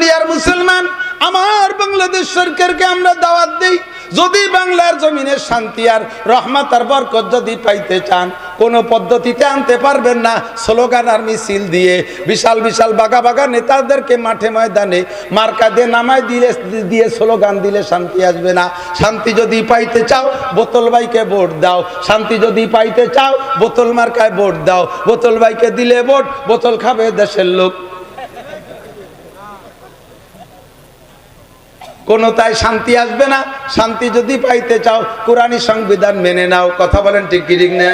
দুনিয়ার মুসলমান, আমার বাংলাদেশ সরকারকে আমরা দাওয়াত দেই, যদি বাংলার জমিনে শান্তি আর রহমত আর বরকত যদি পাইতে চান, কোন পদ্ধতিতে আনতে পারবেন না স্লোগান আর মিছিল দিয়ে, বিশাল বিশাল বাগা বাগা নেতাদেরকে মাঠে ময়দানে মার্কা দিয়ে নামায় দিয়ে স্লোগান দিলে শান্তি আসবে না। শান্তি যদি পাইতে চাও বোতল ভাইকে ভোট দাও, শান্তি যদি পাইতে চাও বোতল মার্কায় ভোট দাও। বোতল ভাইকে দিলে ভোট, বোতল খাবে দেশের লোক। কোনটাই শান্তি আসবে না। শান্তি যদি পাইতে চাও কোরআনী সংবিধান মেনে নাও। কথা বলেন ঠিক কি ঠিক না?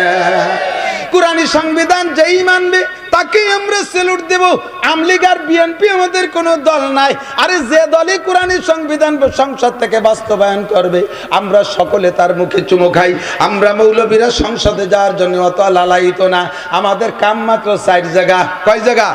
কোরআনী সংবিধান যেই মানবে তাকেই আমরা স্যালুট দেব। আমলিগ আর বিএনপি আমাদের কোনো দল নাই। আরে যে দলই কোরআনী সংবিধান সংসদ থেকে বাস্তবায়ন করবে আমরা সকলে তার মুখে চুমো খাই। আমরা মৌলবীরা সংসদে যাওয়ার জন্য অত লালায়িত না। আমাদের কাম মাত্র 4 জায়গা। কয় জায়গা?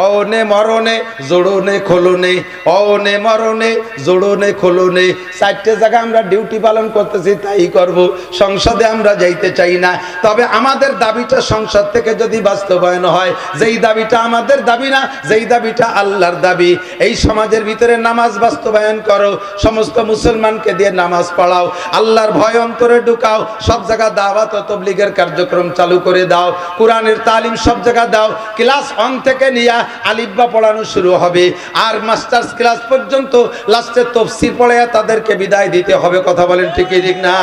অনে মরণে জোড়নে খোলনে, অনে মরণে জোড়নে খোলনে, 4টে জায়গা আমরা ডিউটি পালন করতেছি, তাই করব। সংসদে আমরা যাইতে চাই না। তবে আমাদের দাবিটা সংসদ থেকে যদি বাস্তবায়ন হয়, যেই দাবিটা আমাদের দাবি না, যেই দাবিটা আল্লাহর দাবি, এই সমাজের ভিতরে নামাজ বাস্তবায়ন করো, সমস্ত মুসলমানকে দিয়ে নামাজ পড়াও, আল্লাহর ভয় অন্তরে ঢুকাও, সব জায়গা দাওয়াত ও তাবলীগের কার্যক্রম চালু করে দাও, কোরআনের তালিম সব জায়গা দাও। ক্লাস 1 থেকে নিয়ে আলিফবা পড়ানো শুরু হবে, আর মাস্টার্স ক্লাস পর্যন্ত লাস্টে তাফসীর পড়ায়া তাদেরকে বিদায় দিতে হবে। কথা বলেন ঠিক কি ঠিক না?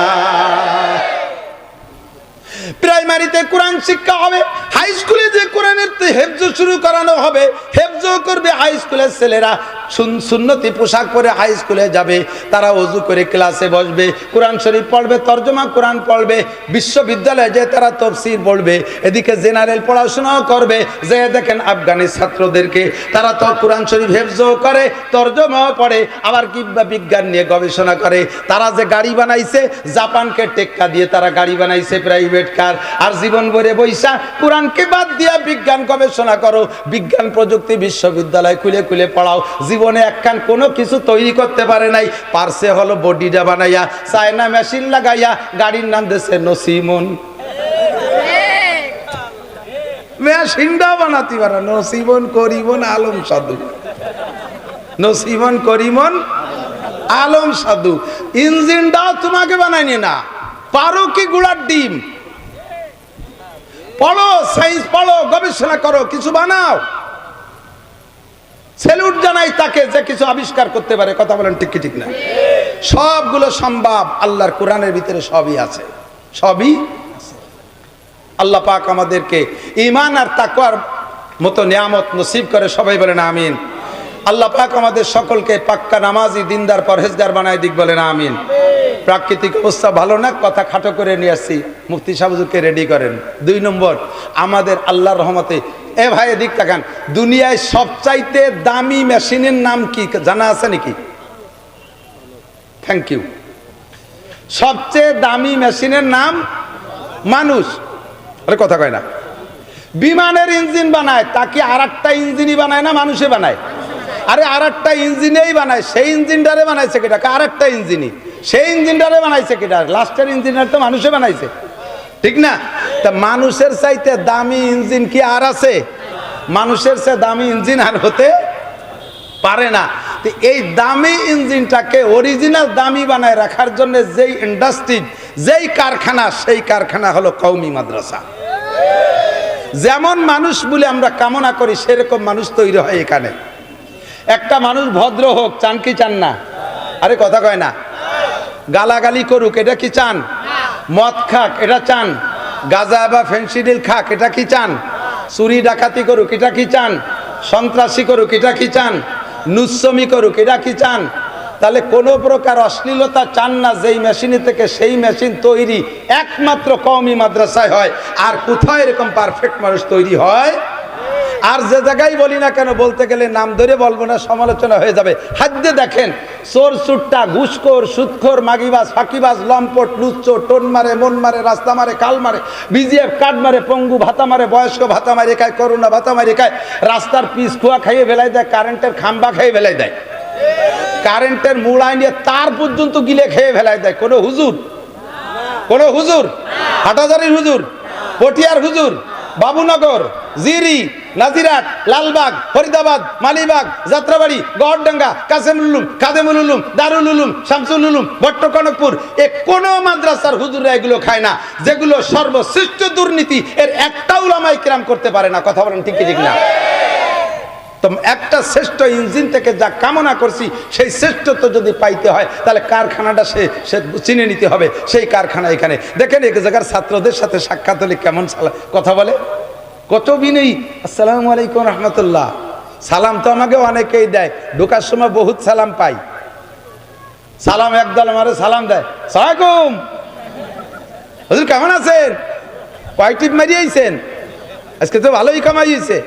প্রাইমারিতে কোরআন শিক্ষা হবে, হাই স্কুলে যে কোরআনের হেফজ শুরু করানো হবে, হেফজ করবে হাই স্কুলের ছেলেরা। সুন্নতি পোশাক পরে হাই স্কুলে যাবে, তারা ওযু করে ক্লাসে বসবে, কোরআন শরীফ পড়বে, তরজমা কোরআন পড়বে। বিশ্ববিদ্যালয়ে যে তারা তাফসীর পড়বে, এদিকে জেনারেল পড়াশোনাও করবে। যে দেখেন আফগানের ছাত্রদেরকে, তারা তো কোরআন শরীফ হেফজও করে, তরজমাও পড়ে, আবার কি বিজ্ঞান নিয়ে গবেষণা করে। তারা যে গাড়ি বানাইছে, জাপানকে টেক্কা দিয়ে তারা গাড়ি বানাইছে, প্রাইভেট কার। আর জীবন ভরে বৈশা কোরআনকে বাদ দিয়া বিজ্ঞান গবেষণা করো, বিজ্ঞান প্রযুক্তি বিশ্ববিদ্যালয় খুলে খুলে পড়াও। জীবনে একখান কোনো কিছু তৈরি করতে পারে নাই, পারছে হলো বডিটা বানাইয়া, চায়না মেশিন লাগাইয়া গাড়ির নাম দিয়েছে নসিমন। মেশিনটা বানাতে পারে নসিমন করিমন আলম সাধু, নসিমন করিমন আলম সাধু। ইঞ্জিনটাও তোমাকে বানায়নি না, পারো কি গুড়ার ডিম? পড়ো, সায়েন্স পড়ো, গবেষণা করো, কিছু বানাও। স্যালুট জানাই তাকে যে কিছু আবিষ্কার করতে পারে। কথা বলেন ঠিক কি ঠিক না? সবগুলো সম্ভব, আল্লাহর কোরআনের ভিতরে সবই আছে, সবই আছে। আল্লাহ পাক আমাদেরকে ঈমান আর তাকওয়ার মতো নিয়ামত নসিব করে, সবাই বলেন আমিন। আল্লাহ পাক আমাদের সকলকে পাক্কা নামাজি, দিনদার, পরহেজগার বানায় দিক, বলেন আমিন। প্রাকৃতিক অবস্থা ভালো না, কথা খাটো করে নিয়ে আসছি, মুফতি সাহেব হুজুরকে রেডি করেন। 2 নম্বর, আমাদের আল্লাহর রহমতে, এ ভাই এদিক তাকান, দুনিয়ায় সবচাইতে দামি মেশিনের নাম কি জানা আছে নাকি? Thank you. সবচেয়ে দামি মেশিনের নাম মানুষ। আরে কথা কয় না। বিমানের ইঞ্জিন বানায়, তাকে আর একটা ইঞ্জিনই বানায় না, মানুষে বানায়। আরে আর একটা ইঞ্জিনেই বানায়, সেই ইঞ্জিনটারে বানাইছে কেটা? আর একটা ইঞ্জিনই, সেই ইঞ্জিনটারে বানাইছে কেটা? লাস্টের ইঞ্জিনটা তো মানুষে বানাইছে, ঠিক না? তা মানুষের চাইতে দামি ইঞ্জিন কি আর আছে? মানুষের চেয়ে দামি ইঞ্জিন আর হতে পারে না। তো এই দামি ইঞ্জিনটাকে অরিজিনাল দামি বানায় রাখার জন্য যেই ইন্ডাস্ট্রি, যেই কারখানা, সেই কারখানা হলো কওমি মাদ্রাসা। যেমন মানুষ বলে আমরা কামনা করি, সেরকম মানুষ তৈরি হয় এখানে। একটা মানুষ ভদ্র হোক, চান কি চান না? আরে কথা কয় না। গালাগালি করুক, এটা কি চান? মদ খাক, এটা চান? গাঁজা বা ফেন্সিডিল খাক, এটা কি চান? চুরি ডাকাতি করুক, এটা কি চান? সন্ত্রাসী করুক, এটা কি চান? নুচ্ছমি করুক, এটা কি চান? তাহলে কোনো প্রকার অশ্লীলতা চান না। যেই মেশিনে থেকে সেই মেশিন তৈরি একমাত্র কওমি মাদ্রাসায় হয়। আর কোথায় এরকম পারফেক্ট মানুষ তৈরি হয়? আর যে জায়গায় বলি না কেন, বলতে গেলে নাম ধরে বলবো না, সমালোচনা হয়ে যাবে। হাদ্দে দেখেন, চোর চুট্টা, ঘুষখোর, সুদখোর, মাগিবাজ, ফাঁকিবাজ, লম্পট, লুচ্চো, টোন মারে, মন মারে, রাস্তা মারে, কাল মারে, বিজিএফ কার্ড মারে, পঙ্গু ভাতা মারে, বয়স্ক ভাতা মারে খায়, করোনা ভাতা মারে খায়, রাস্তার পিস খোয়া খাইয়ে ফেলাই দেয়, কারেন্টের খাম্বা খাইয়ে ফেলাই দেয়, কারেন্টের মুড়াই নিয়ে তার পর্যন্ত গিলে খেয়ে ফেলাই দেয়। কোনো হুজুর, কোনো হুজুর, হাটাজারির হুজুর, পটিয়ার হুজুর, বাবুনগর, জিরি, নাজিরাট, লালবাগ, ফরিদাবাদ, মালিবাগ, যাত্রাবাড়ি, গড়ডাঙ্গা, কাসেমুল উলুম, খাদেমুল উলুম, দারুল উলুম, শামসুল উলুম, ভট্টকনকপুর, এ কোনো মাদ্রাসার হুজুররা এগুলো খায় না। যেগুলো সর্বশ্রেষ্ঠ দুর্নীতি, এর একটা উলামায়ে কেরাম করতে পারে না। কথা বলেন ঠিক কি ঠিক না? তো একটা শ্রেষ্ঠ ইঞ্জিন থেকে যা কামনা করছি, সেই শ্রেষ্ঠত্ব যদি পাইতে হয়, তাহলে কারখানাটা সে চিনে নিতে হবে। সেই কারখানা এখানে দেখেন, এক জায়গার ছাত্রদের সাথে সাক্ষাৎ হলে কেমন কথা বলে, কত বিনয়ী। আসসালামু আলাইকুম রহমতুল্লাহ। সালাম তো আমাকে অনেকেই দেয়, ঢোকার সময় বহুত সালাম পাই। সালাম একদল আমারে সালাম দেয়, সালাম হুজুর কেমন আছেন, কয় টিপ মারিয়েছেন, আজকে তো ভালোই কামাই হয়েছে।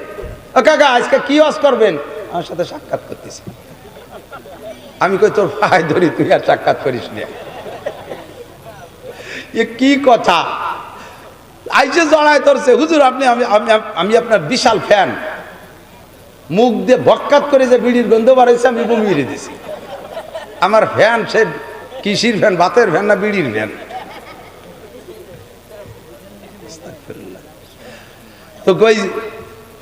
ও কাকা আজকে কি ওয়াজ করবেন? আমার সাথে সাক্ষাৎ করতেছি। আমি কই তোর ভাই ধরি, তুই আর সাক্ষাৎ করিস না। এ কি কথা? আইসে জড়ায় ধরছে, হুজুর আপনি, আমি আপনার বিশাল ফ্যান। মুখ দিয়ে ভক্কাত করে যে বিড়ির গন্ধ বাড়াইছে, আমি বমি মেরে দিছি। আমার ফ্যান সে কিসির ফ্যান, বাতের ফ্যান না বিড়ির ফ্যান? তো কই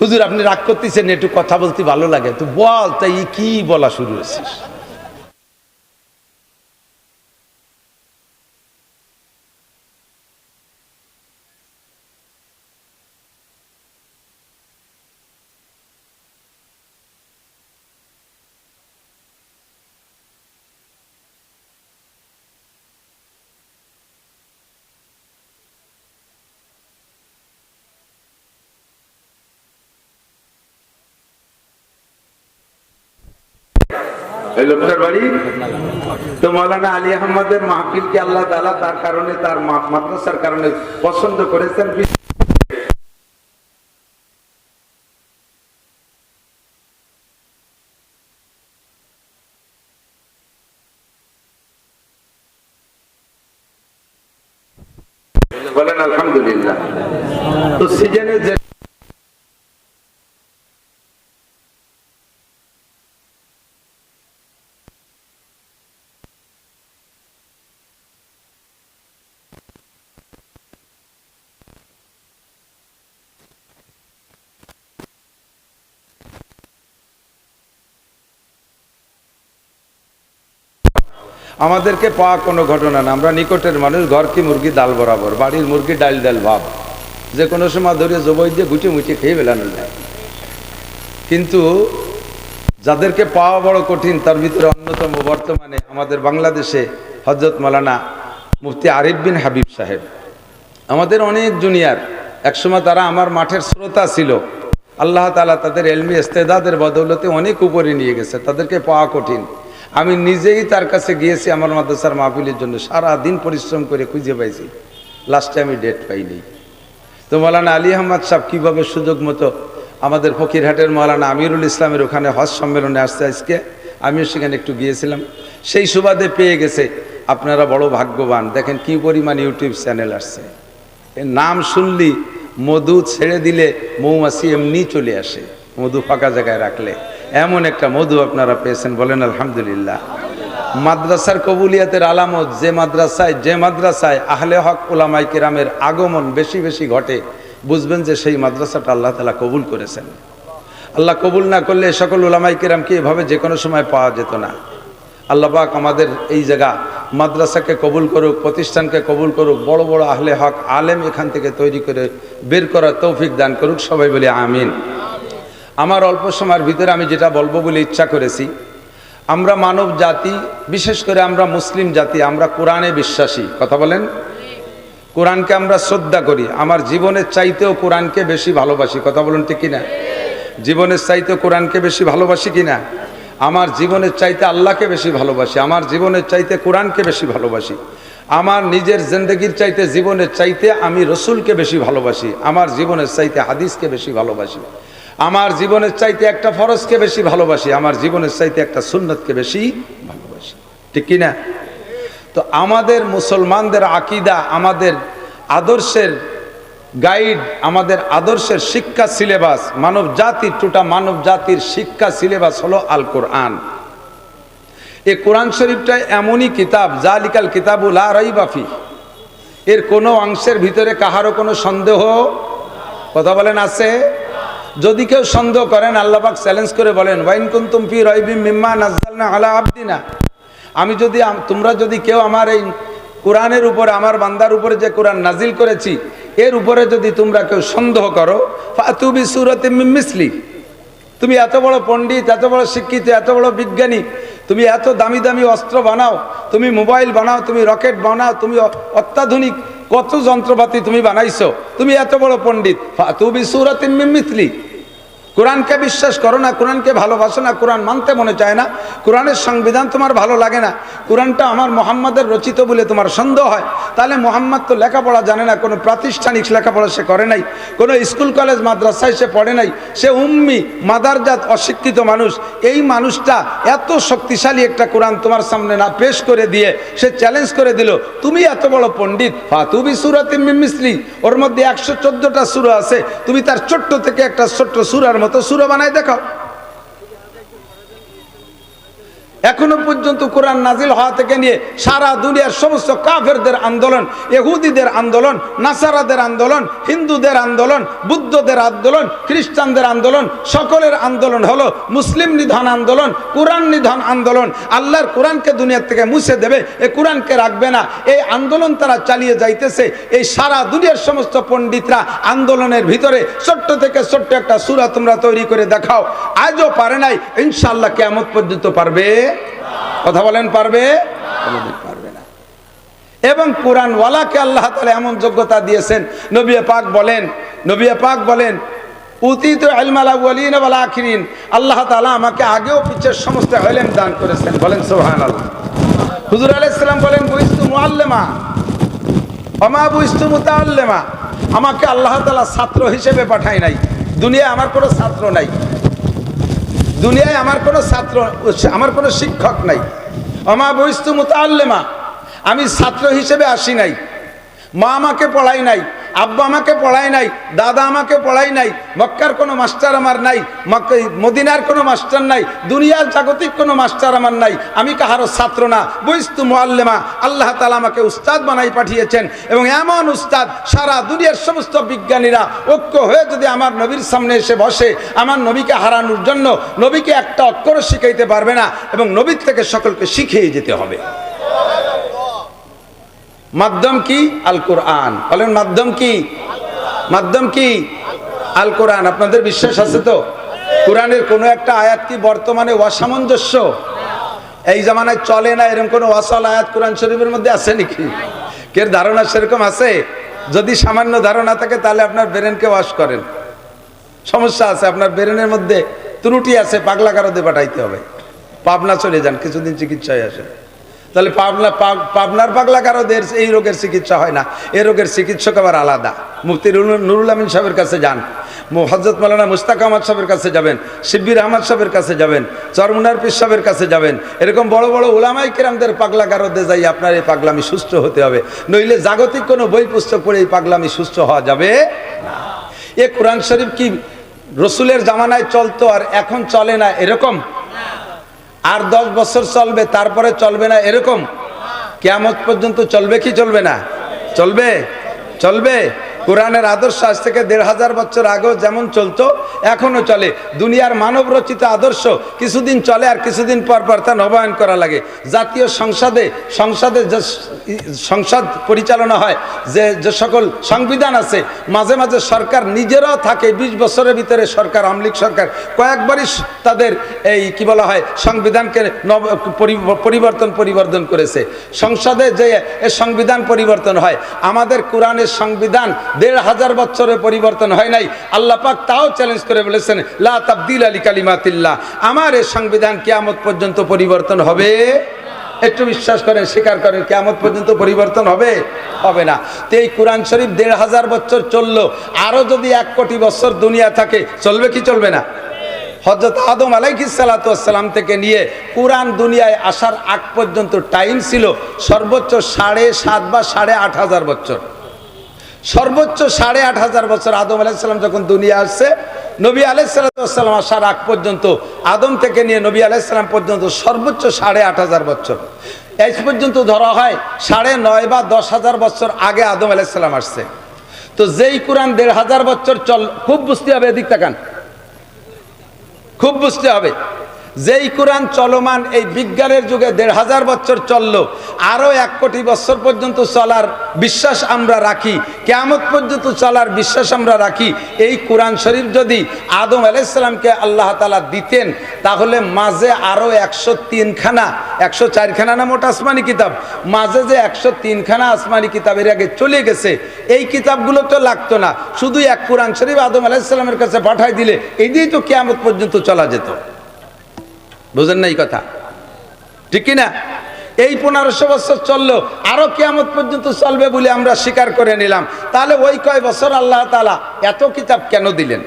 হুজুর আপনি রাগ করতেছেন, একটু কথা বলতে ভালো লাগে, তো বল, তাই কি বলা শুরু হয়েছিস? লোকটার বাড়ি তো মৌলানা আলী আহমদের মাহফিলকে আল্লাহ তাআলা তার কারণে, তার মাদ্রাসার কারণে পছন্দ করেছেন। বলেন আলহামদুলিল্লাহ। তো সিজনে যে আমাদেরকে পাওয়া কোনো ঘটনা না। আমরা নিকটের মানুষ, ঘর কি মুরগি ডাল বরাবর, বাড়ির মুরগি ডাল ডাল ভাব, যে কোনো সময় ধরে জবই দিয়ে গুটি মুটি খেয়ে বেলানো যায়। কিন্তু যাদেরকে পাওয়া বড় কঠিন, তার ভিতরে অন্যতম বর্তমানে আমাদের বাংলাদেশে হযরত মাওলানা মুফতি আরিফ বিন হাবিব সাহেব। আমাদের অনেক জুনিয়র, একসময় তারা আমার মাঠের শ্রোতা ছিল। আল্লাহ তাআলা তাদের ইলমি ইস্তেদাদের বদৌলতে অনেক উপরে নিয়ে গেছে, তাদেরকে পাওয়া কঠিন। আমি নিজেই তার কাছে গিয়েছি আমার মাদ্রাসার মাহফিলের জন্য, সারা দিন পরিশ্রম করে খুঁজে পাইছি, লাস্টে আমি ডেট পাইনি। তো মৌলানা আলী আহমদ সাহেব কীভাবে সুযোগ মতো আমাদের ফকিরহাটের মৌলানা আমিরুল ইসলামের ওখানে হজ সম্মেলনে আসছে আজকে, আমিও সেখানে একটু গিয়েছিলাম, সেই সুবাদে পেয়ে গেছে। আপনারা বড় ভাগ্যবান, দেখেন কি পরিমাণ ইউটিউব চ্যানেল আসছে। এর নাম শুনলি মধু ছেড়ে দিলে মৌমাছি এমনি চলে আসে, মধু ফাঁকা জায়গায় রাখলে। এমন একটা মধু আপনারা পেয়েছেন, বলেন আলহামদুলিল্লাহ। মাদ্রাসার কবুলিয়াতের আলামত, যে মাদ্রাসায় আহলে হক উলামায়ে কেরামের আগমন বেশি বেশি ঘটে, বুঝবেন যে সেই মাদ্রাসাটা আল্লাহ তাআলা কবুল করেছেন। আল্লাহ কবুল না করলে সকল উলামায়ে কেরামকে এভাবে যে কোনো সময় পাওয়া যেত না। আল্লাহ পাক আমাদের এই জায়গা মাদ্রাসাকে কবুল করুক, প্রতিষ্ঠানকে কবুল করুক, বড় বড় আহলে হক আলেম এখান থেকে তৈরি করে বের করার তৌফিক দান করুক, সবাই বলি আমিন। আমার অল্প সময়ের ভিতরে আমি যেটা বলবো বলে ইচ্ছা করেছি, আমরা মানব জাতি, বিশেষ করে আমরা মুসলিম জাতি, আমরা কোরআনে বিশ্বাসী। কথা বলেন, কোরআনকে আমরা শ্রদ্ধা করি। আমার জীবনের চাইতেও কোরআনকে বেশি ভালোবাসি। কথা বলুন ঠিক কিনা? জীবনের চাইতে কোরআনকে বেশি ভালোবাসি কিনা? আমার জীবনের চাইতে আল্লাহকে বেশি ভালোবাসি, আমার জীবনের চাইতে কোরআনকে বেশি ভালোবাসি, আমার নিজের জিন্দেগির চাইতে, জীবনের চাইতে আমি রসুলকে বেশি ভালোবাসি, আমার জীবনের চাইতে হাদিসকে বেশি ভালোবাসি, আমার জীবনের চাইতে একটা ফরজকে বেশি ভালোবাসি, আমার জীবনের চাইতে একটা সুন্নতকে বেশি ভালোবাসি। ঠিক কিনা? তো আমাদের মুসলমানদের আকীদা, আমাদের আদর্শের গাইড, আমাদের আদর্শের শিক্ষা সিলেবাস, মানব জাতির মানব জাতির শিক্ষা সিলেবাস হলো আল কোরআন। এই কোরআন শরীফটা এমনই কিতাব, জালিকাল কিতাবুল লা রাইবা ফিহ, এর কোনো অংশের ভিতরে কাহারও কোনো সন্দেহ কথা বলেন আছে? যদি কেউ সন্দেহ করেন আল্লাহ পাক চ্যালেঞ্জ করে বলেন ওয়াইন কুনতুম ফি রাইবিম মিম্মা নাযালনা আলা আবদিনা, আমি যদি তোমরা যদি কেউ আমার এই কোরআনের উপরে, আমার বান্দার উপরে যে কোরআন নাজিল করেছি এর উপরে যদি তোমরা কেউ সন্দেহ করো, ফাতু বিসূরাতিম মিন মিসলি, তুমি এত বড় পণ্ডিত, এত বড় শিক্ষিত, এত বড় বিজ্ঞানী, তুমি এত দামি দামি অস্ত্র বানাও, তুমি মোবাইল বানাও, তুমি রকেট বানাও, তুমি অত্যাধুনিক কত যন্ত্রপাতি তুমি বানাইছো, তুমি এত বড় পণ্ডিত, ফাতু বিসূরাতিম মিন মিসলি, কোরআনকে বিশ্বাস করো না, কোরআনকে ভালোবাসো না, কোরআন মানতে মনে চায় না, কোরআনের সংবিধান তোমার ভালো লাগে না, কোরআনটা আমার মোহাম্মদের রচিত বলে তোমার সন্দেহ হয়, তাহলে মোহাম্মদ তো লেখাপড়া জানে না, কোনো প্রাতিষ্ঠানিক লেখাপড়া সে করে নাই, কোনো স্কুল কলেজ মাদ্রাসায় সে পড়ে নাই, সে উম্মি মাদারজাত অশিক্ষিত মানুষ। এই মানুষটা এত শক্তিশালী একটা কোরআন তোমার সামনে না পেশ করে দিয়ে সে চ্যালেঞ্জ করে দিল, তুমি এত বড় পণ্ডিত, ফাতু বিসূরাতিম মিন মিসলি, ওর মধ্যে 114টা সূরা আছে, তুমি তার ছোট্ট থেকে একটা ছোট্ট সূরার মতো সূরা বানায় দেখাও। এখনো পর্যন্ত কোরআন নাজিল হওয়া থেকে নিয়ে সারা দুনিয়ার সমস্ত কাফেরদের আন্দোলন, ইহুদিদের আন্দোলন, নাসারাদের আন্দোলন, হিন্দুদের আন্দোলন, বুদ্ধদের আন্দোলন, খ্রিস্টানদের আন্দোলন, সকলের আন্দোলন হলো মুসলিম নিধন আন্দোলন, কোরআন নিধন আন্দোলন। আল্লাহর কোরআনকে দুনিয়া থেকে মুছে দেবে, এই কোরআনকে রাখবে না, এই আন্দোলন তারা চালিয়ে যাইতেছে। এই সারা দুনিয়ার সমস্ত পণ্ডিতরা আন্দোলনের ভিতরে ছোট্ট থেকে ছোট্ট একটা সূরা তোমরা তৈরি করে দেখাও, আজও পারে নাই, ইনশাআল্লাহ কিয়ামত পর্যন্ত পারবে? কথা বলেন পারবে? পারবে না। এবং কোরআনওয়ালাকে আল্লাহ তাআলা এমন যোগ্যতা দিয়েছেন, নবী পাক বলেন উতিতু ইলমাল আউয়ালিন ওয়াল আখিরিন, আল্লাহ তাআলা আমাকে আগেও পিছের সমস্ত ইলম দান করেছেন, বলেন সুবহানাল্লাহ। হুজুর আলাইহিস সালাম বলেন বুইস্তু মুআল্লিমা ওয়া মা বুইস্তু মুতাআল্লিমা, আমাকে আল্লাহ তাআলা ছাত্র হিসেবে পাঠায় নাই, দুনিয়ায় আমার কোনো ছাত্র নাই, দুনিয়ায় আমার কোনো ছাত্র, আমার কোনো শিক্ষক নাই। আমা বইস্তু মুতাআল্লিমা, আমি ছাত্র হিসেবে আসি নাই, মা আমাকে পড়াই নাই, আব্বা আমাকে পড়াই নাই, দাদা আমাকে পড়াই নাই, মক্কার কোনো মাস্টার আমার নাই, মদিনার কোনো মাস্টার নাই, দুনিয়ার জাগতিক কোনো মাস্টার আমার নাই, আমি কাহারও ছাত্র না। বইস্তু মুআল্লিমা, আল্লাহ তাআলা আমাকে উস্তাদ বানাই পাঠিয়েছেন, এবং এমন উস্তাদ সারা দুনিয়ার সমস্ত বিজ্ঞানীরা ঐক্য হয়ে যদি আমার নবীর সামনে এসে বসে, আমার নবীকে হারানোর জন্য নবীকে একটা অক্ষরও শিখাইতে পারবে না, এবং নবীর থেকে সকলকে শিখিয়ে যেতে হবে। মাধ্যম কি? আল কোরআন। বলেন মাধ্যম কি? মাধ্যম কি? আল কোরআন। আপনাদের বিশ্বাস আছে তো? কোরআনের কোনো একটা আয়াত কি বর্তমানে অসামঞ্জস্য? এই জামানায় চলে না এরকম কোনো অসল আয়াত কোরআন শরীফের মধ্যে আছে নাকি? কের ধারণা সেরকম আছে? যদি সামান্য ধারণা থাকে তাহলে আপনার ব্রেনকে ওয়াশ করেন, সমস্যা আছে, আপনার ব্রেনের মধ্যে ত্রুটি আছে, পাগলা কারদে পাঠাইতে হবে, পাবনা চলে যান, কিছুদিন চিকিৎসায় আসে। তাহলে পাবনার পাগলা কারোদের এই রোগের চিকিৎসা হয় না, এই রোগের চিকিৎসক আবার আলাদা। মুফতি নুরুল আমিন সাহেবের কাছে যান, হযরত মাওলানা মুস্তাক আহমদ সাহেবের কাছে যাবেন, শিব্বির আহমদ সাহেবের কাছে যাবেন, চরমুনার পীর সাহেবের কাছে যাবেন, এরকম বড় বড় উলামায়ে কেরামদের পাগলা কারদে যাই আপনার এই পাগলামি সুস্থ হতে হবে, নইলে জাগতিক কোনো বই পুস্তক পড়ে এই পাগলামি সুস্থ হওয়া যাবে না। এ কোরআন শরীফ কি রসুলের জামানায় চলতো আর এখন চলে না এরকম? আর 10 বছর চলবে, তারপরে চলবে না এরকম? কিয়ামত পর্যন্ত চলবে কি চলবে না? চলবে, চলবে। কোরআনের আদর্শ আজ থেকে 1500 বছর আগেও যেমন চলতো এখনো চলে। দুনিয়ার মানব রচিত আদর্শ কিছুদিন চলে আর কিছুদিন পর পর তা নবায়ন করা লাগে। জাতীয় সংসদে যে সংসদ পরিচালনা হয়, যে সকল সংবিধান আছে, মাঝে মাঝে সরকার নিজেরাও থাকে, 20 বছরের ভিতরে সরকার, আওয়ামী লীগ সরকার কয়েকবারই তাদের এই কি বলা হয় সংবিধানকে পরিবর্তন করেছে। সংসদে যে সংবিধান পরিবর্তন হয়, আমাদের কোরআনের সংবিধান 1500 বছরে পরিবর্তন হয় নাই। আল্লাহ পাক তাও চ্যালেঞ্জ করে বলেছেন লা তাবদিলা লিকালিমাতিল্লাহ, আমার এই সংবিধান কিয়ামত পর্যন্ত পরিবর্তন হবে। একটু বিশ্বাস করেন, স্বীকার করেন, কিয়ামত পর্যন্ত পরিবর্তন হবে? হবে না। তো এই কোরআন শরীফ 1500 বছর চললো, আরো যদি 1 কোটি বছর দুনিয়া থাকে চলবে কি চলবে না? হযরত আদম আলাইহিস সালাতু ওয়াস সালাম থেকে নিয়ে কোরআন দুনিয়ায় আসার আগ পর্যন্ত টাইম ছিল সর্বোচ্চ 7.5 বা 8.5 বছর। সর্বোচ্চ 8.5 বছর আদম আলাইহিস সালাম যখন দুনিয়া আসছে, নবী আলাইহিস সালাম আসার আগ পর্যন্ত, আদম থেকে নিয়ে নবী আলাইহিস সালাম পর্যন্ত সর্বোচ্চ 8.5 বছর। এই পর্যন্ত ধরা হয় 9.5 বা 10,000 বছর আগে আদম আলাইহিস সালাম আসছে। তো যেই কোরআন 1500 বছর চল, খুব বুঝতে হবে, এদিক তাকান, খুব বুঝতে হবে, যেই কোরআন চলমান এই বিজ্ঞানের যুগে 1500 বছর চললো, আরো 1 কোটি বছর পর্যন্ত চলার বিশ্বাস আমরা রাখি, কিয়ামত পর্যন্ত চলার বিশ্বাস আমরা রাখি। এই কোরআন শরীফ যদি আদম আলাইহিস সালামকে আল্লাহ তাআলা দিতেন, তাহলে মাঝে আরো 103 খানা, 104 খানা না মোট আসমানি কিতাব, মাঝে যে 103 খানা আসমানি কিতাবের আগে চলে গেছে, এই কিতাবগুলো তো লাগতো না, শুধু এক কোরআন শরীফ আদম আলাইহিস সালামের কাছে পাঠাই দিলে এই দিয়েই তো কিয়ামত পর্যন্ত চলা যেত। বুঝেন না এই কথা, ঠিক কিনা? এই 1500 বছর চললো, আরো কিয়ামত পর্যন্ত চলবে বলে আমরা স্বীকার করে নিলাম, তাহলে ওই কয় বছর আল্লাহ তাআলা এত কিতাব কেন দিলেন?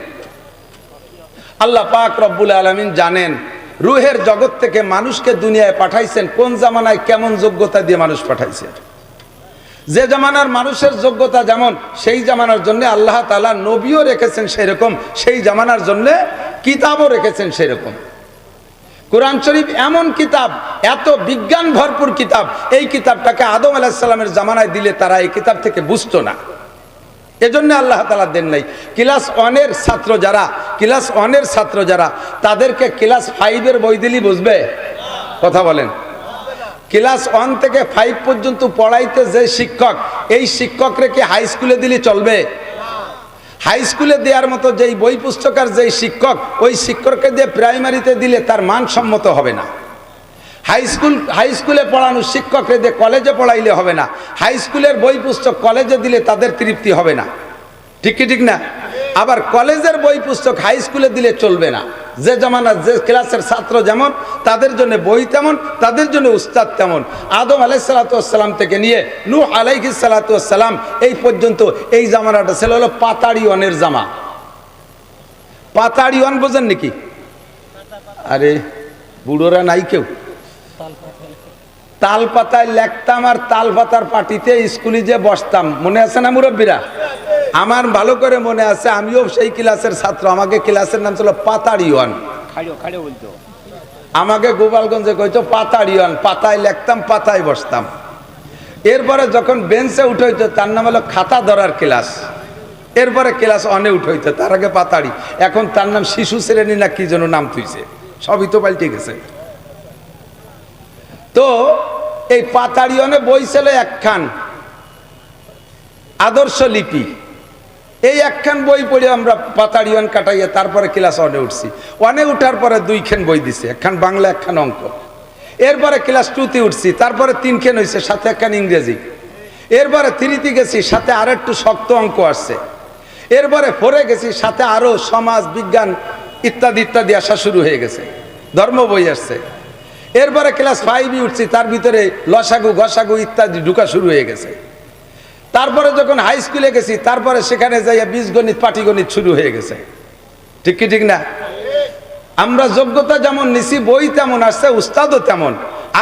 আল্লাহ পাক রব্বুল আলামিন জানেন রূহের জগৎ থেকে মানুষকে দুনিয়ায় পাঠাইছেন কোন জামানায় কেমন যোগ্যতা দিয়ে মানুষ পাঠাইছেন। যে জামানার মানুষের যোগ্যতা যেমন, সেই জামানার জন্য আল্লাহ তাআলা নবীও রেখেছেন সেরকম, সেই জামানার জন্য কিতাবও রেখেছেন সেরকম। কোরআন শরীফ এমন কিতাব, এত বিজ্ঞান ভরপুর কিতাব, এই কিতাবটাকে আদম আলাইহিস সালামের জামানায় দিলে তারা এই কিতাব থেকে বুঝতো না, এজন্য আল্লাহ তাআলা দেন নাই। ক্লাস 1-এর ছাত্র যারা, ক্লাস 1-এর ছাত্র যারা, তাদেরকে ক্লাস 5-এর বই দিলেই বুঝবে? কথা বলেন। ক্লাস 1 থেকে 5 পর্যন্ত পড়াইতে যে শিক্ষক, এই শিক্ষক রেখে হাই স্কুলে দিলে চলবে? হাই স্কুলে দেওয়ার মতো যেই বই পুস্তকের যেই শিক্ষক, ওই শিক্ষককে দিয়ে প্রাইমারিতে দিলে তার মানসম্মত হবে না। হাই স্কুলে পড়ানো শিক্ষককে দিয়ে কলেজে পড়াইলে হবে না, হাই স্কুলের বই পুস্তক কলেজে দিলে তাদের তৃপ্তি হবে না, ঠিক কি ঠিক না? আবার কলেজের বই পুস্তক হাই স্কুলে দিলে চলবে না। যে জামানার যে ক্লাসের ছাত্র যেমন, তাদের জন্য বই তেমন, তাদের জন্য উস্তাদ তেমন। আদম আলাইহিস সালাতু ওয়াস সালাম থেকে নিয়ে নূহ আলাইহিস সালাতু ওয়াস সালাম এই পর্যন্ত এই জামানাটা ছিল হলো পাতাড়িয়নের জামা। পাতাড়িয়ন বোঝেন নাকি? আরে বুড়োরা নাই কেউ? তাল পাতায় লেখতাম আর তাল পাতার পাটিতে স্কুলে যে বসতাম, মনে আছে না মুরব্বীরা? আমার ভালো করে মনে আছে, আমিও সেই ক্লাসের ছাত্র। আমাকে ক্লাসের নাম ছিল পাতাড়িয়ন। আমাকে গোপালগঞ্জে কইতো পাতাড়িয়ন, পাতায় লেখতাম, পাতায় বসতাম। এরপরে যখন বেঞ্চে উঠে হইতো তার নাম হলো খাতা ধরার ক্লাস। এরপরে ক্লাস 1-এ উঠে হইতো, তার আগে পাতাড়ি, এখন তার নাম শিশু শ্রেণী না কি যেন নাম তুইছে, সবই তো পাল্টে গেছে। তো এই পাতাড়িয়নে বই ছিল একখান, আদর্শ লিপি। এই একখান বই পড়ে আমরা পাতাড়িয়ন কাটাইয়া তারপরে ক্লাস 1-এ উঠছি। 1-এ উঠার পরে 2খান বই দিছে, একখান বাংলা, একখান অঙ্ক। এরপরে ক্লাস 2-তে উঠছি, তারপরে 3খান হয়েছে, সাথে একখান ইংরেজি। এরপরে 3-তে গেছি, সাথে আর একটু শক্ত অঙ্ক আসছে। এরপরে 4-এ গেছি, সাথে আরো সমাজ বিজ্ঞান ইত্যাদি ইত্যাদি আসা শুরু হয়ে গেছে, ধর্ম বই আসছে। এরপরে ক্লাস 5-এ উঠছি, তার ভিতরে লসাগু গসাগু ইত্যাদি ঢুকা শুরু হয়ে গেছে। তারপরে যখন হাই স্কুলে গেছি, তারপরে সেখানে যাইয়া বীজগণিত পাটিগণিত শুরু হয়ে গেছে, ঠিক কি ঠিক না? আমরা যোগ্যতা যেমন নিছি, বই তেমন আসছে, উস্তাদও তেমন।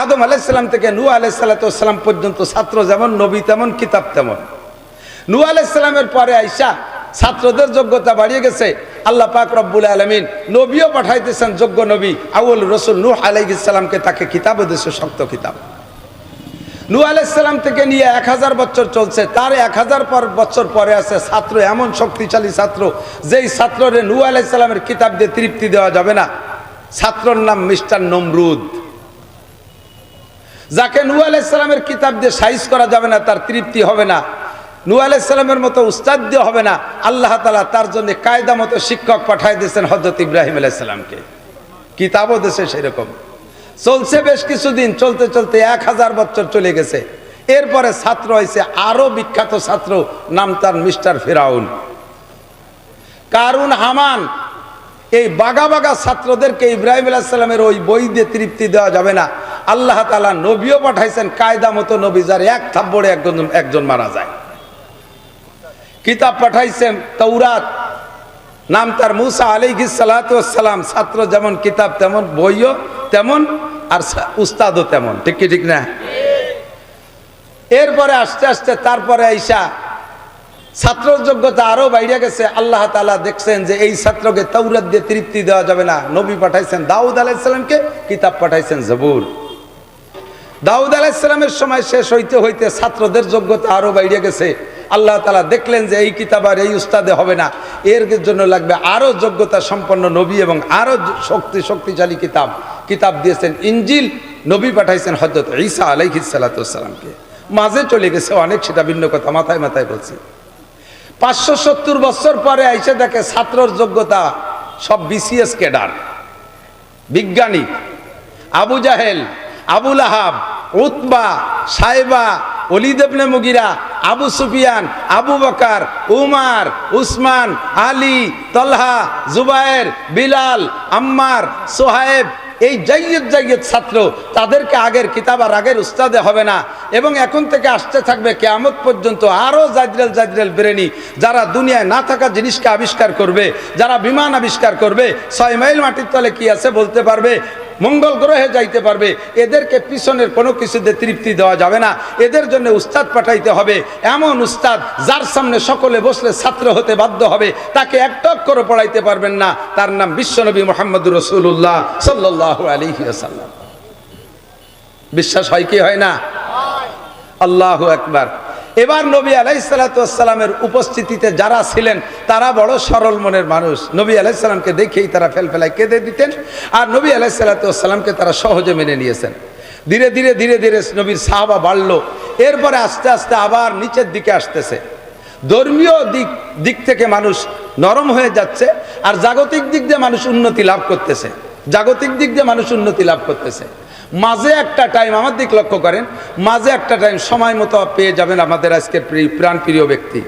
আদম আলাইহিস সালাম থেকে নূহ আলাইহিস সালাম পর্যন্ত ছাত্র যেমন, নবী তেমন, কিতাব তেমন। নূহ আলাইহিস সালামের পরে আইসা ছাত্রদের যোগ্যতা বাড়িয়ে গেছে। আল্লাহ পাক রব্বুল আলামিন নবীও পাঠাইতেছেন, যোগ্য নবী আউয়াল রাসূল নূহ আলাইহিস সালামকে, তাকে কিতাবও দিয়েছে, শক্ত কিতাব। নূহ আলাইহিস সালাম থেকে নিয়ে 1000 বছর চলছে, তার 1000 বছর পরে আছে ছাত্র, এমন শক্তিশালী ছাত্র, যেই ছাত্ররে নূহ আলাইহিস সালামের কিতাব দিয়ে তৃপ্তি দেওয়া যাবে না। ছাত্রর নাম মিস্টার নমরুদ, যাকে নূহ আলাইহিস সালামের কিতাব দিয়ে সাইজ করা যাবে না, তার তৃপ্তি হবে না। নূহ আলাইহিস সালামের মতো উস্তাদ দিয়ে হবে না। আল্লাহ তাআলা তার জন্য কায়দা মতো শিক্ষক পাঠায় দিয়েছেন হযরত ইব্রাহিম আলাইহিস সালামকে, কিতাবও দিয়েছে সেরকম। চলছে বেশ কিছুদিন, চলতে চলতে 1000 বছর চলে গেছে। এরপরে ছাত্র হয়েছে আরো বিখ্যাত ছাত্র, নাম তার মিস্টার ফিরাউন। কারুন, হামান, এই বাগা বাগা ছাত্রদেরকে ইব্রাহিম আলাইহিস সালামের ওই বই দিয়ে তৃপ্তি দেওয়া যাবে না। আল্লাহ তাআলা নবীও পাঠাইছেন, কায়দা মতো নবী, যার এক থাপ্পড়ে একজন মারা যায়। কিতাব পাঠাইছেন তাওরাত, নাম তার মুসা আলাইহিস সালাতু ওয়াস সালাম। ছাত্র যেমন, কিতাব তেমন, বইও তেমন, আর উস্তাদও তেমন, ঠিক কি ঠিক না? এরপরে আস্তে আস্তে তারপরে আইসা ছাত্র যোগ্যতা আরো বাইরে গেছে। আল্লাহ তাআলা দেখছেন যে এই ছাত্রকে তাওরাত দিয়ে তৃপ্তি দেওয়া যাবে না, নবী পাঠাইছেন দাউদ আলাইহিস সালামকে, কিতাব পাঠাইছেন জবুর। দাউদ আলাইহিস সালামের সময় শেষ হইতে হইতে ছাত্রদের যোগ্যতা আরো বাইরে গেছে। আল্লাহ তাআলা দেখলেন যে এই কিতাব আর এই উস্তাদে হবে না, এর জন্য লাগবে আরও যোগ্যতা সম্পন্ন নবী এবং আরও শক্তিশালী কিতাব দিয়েছেন ইনজিল। নবী পাঠাইছেন হযরত ঈসা আলাইহিস সালাতু ওয়াস সালামকে। মাঝে চলে গেছে অনেক, সেটা ভিন্ন কথা, মাথায় বলছি। 570 বছর পরে আইসে দেখে ছাত্রর যোগ্যতা সব বিসিএস ক্যাডার, বিজ্ঞানী, আবু জাহেল, আবু লাহাব, উতবা, সাইবা, ওলীদ ইবনে মুগিরা, আবু সুফিয়ান, আবু বকর, উমর, উসমান, আলী, তলহা, জুবায়ের, বিলাল, আম্মার, সোহায়েব, এই জাইয়দ ছাত্র, তাদেরকে আগের কিতাব আর আগের উস্তাদে হবে না। এবং এখন থেকে আসতে থাকবে কিয়ামত পর্যন্ত আরও জাজরেল ব্রেনি, যারা দুনিয়ায় না থাকা জিনিসকে আবিষ্কার করবে, যারা বিমান আবিষ্কার করবে, 6 মাইল মাটির তলে কি আছে বলতে পারবে, মঙ্গল গ্রহে যাইতে পারবে। এদেরকে পিছনের কোনো কিছুতে তৃপ্তি দেওয়া যাবে না, এদের জন্য উস্তাদ পাঠাইতে হবে, এমন উস্তাদ যার সামনে সকলে বসলে ছাত্র হতে বাধ্য হবে, তাকে একটা অক্ষরও পড়াইতে পারবেন না। তার নাম বিশ্বনবী মুহাম্মদুর রাসূলুল্লাহ সাল্লাল্লাহু আলাইহি ওয়াসাল্লাম। বিশ্বাস হয় কি হয় না? আল্লাহু আকবার। এবার নবী আলাইহিস সালাতু ওয়াস সালামের উপস্থিতিতে যারা ছিলেন তারা বড় সরল মনের মানুষ। নবী আলাইহিস সালামকে দেখেই তারা ফেলফেলায় কেঁদে দিতেন, আর নবী আলাইহিস সালাতু ওয়াস সালামকে তারা সহজে মেনে নিয়েছেন। ধীরে ধীরে নবীর সাহাবা বাড়লো। এরপরে আস্তে আস্তে আবার নিচের দিকে আসতেছে। ধর্মীয় দিক থেকে মানুষ নরম হয়ে যাচ্ছে, আর জাগতিক দিক দিয়ে মানুষ উন্নতি লাভ করতেছে। মাঝে একটা টাইম, আমার দিক লক্ষ্য করেন, মাঝে একটা টাইম সময় মতো পেয়ে যাবেন আমাদের আজকের প্রাণ প্রিয় ব্যক্তি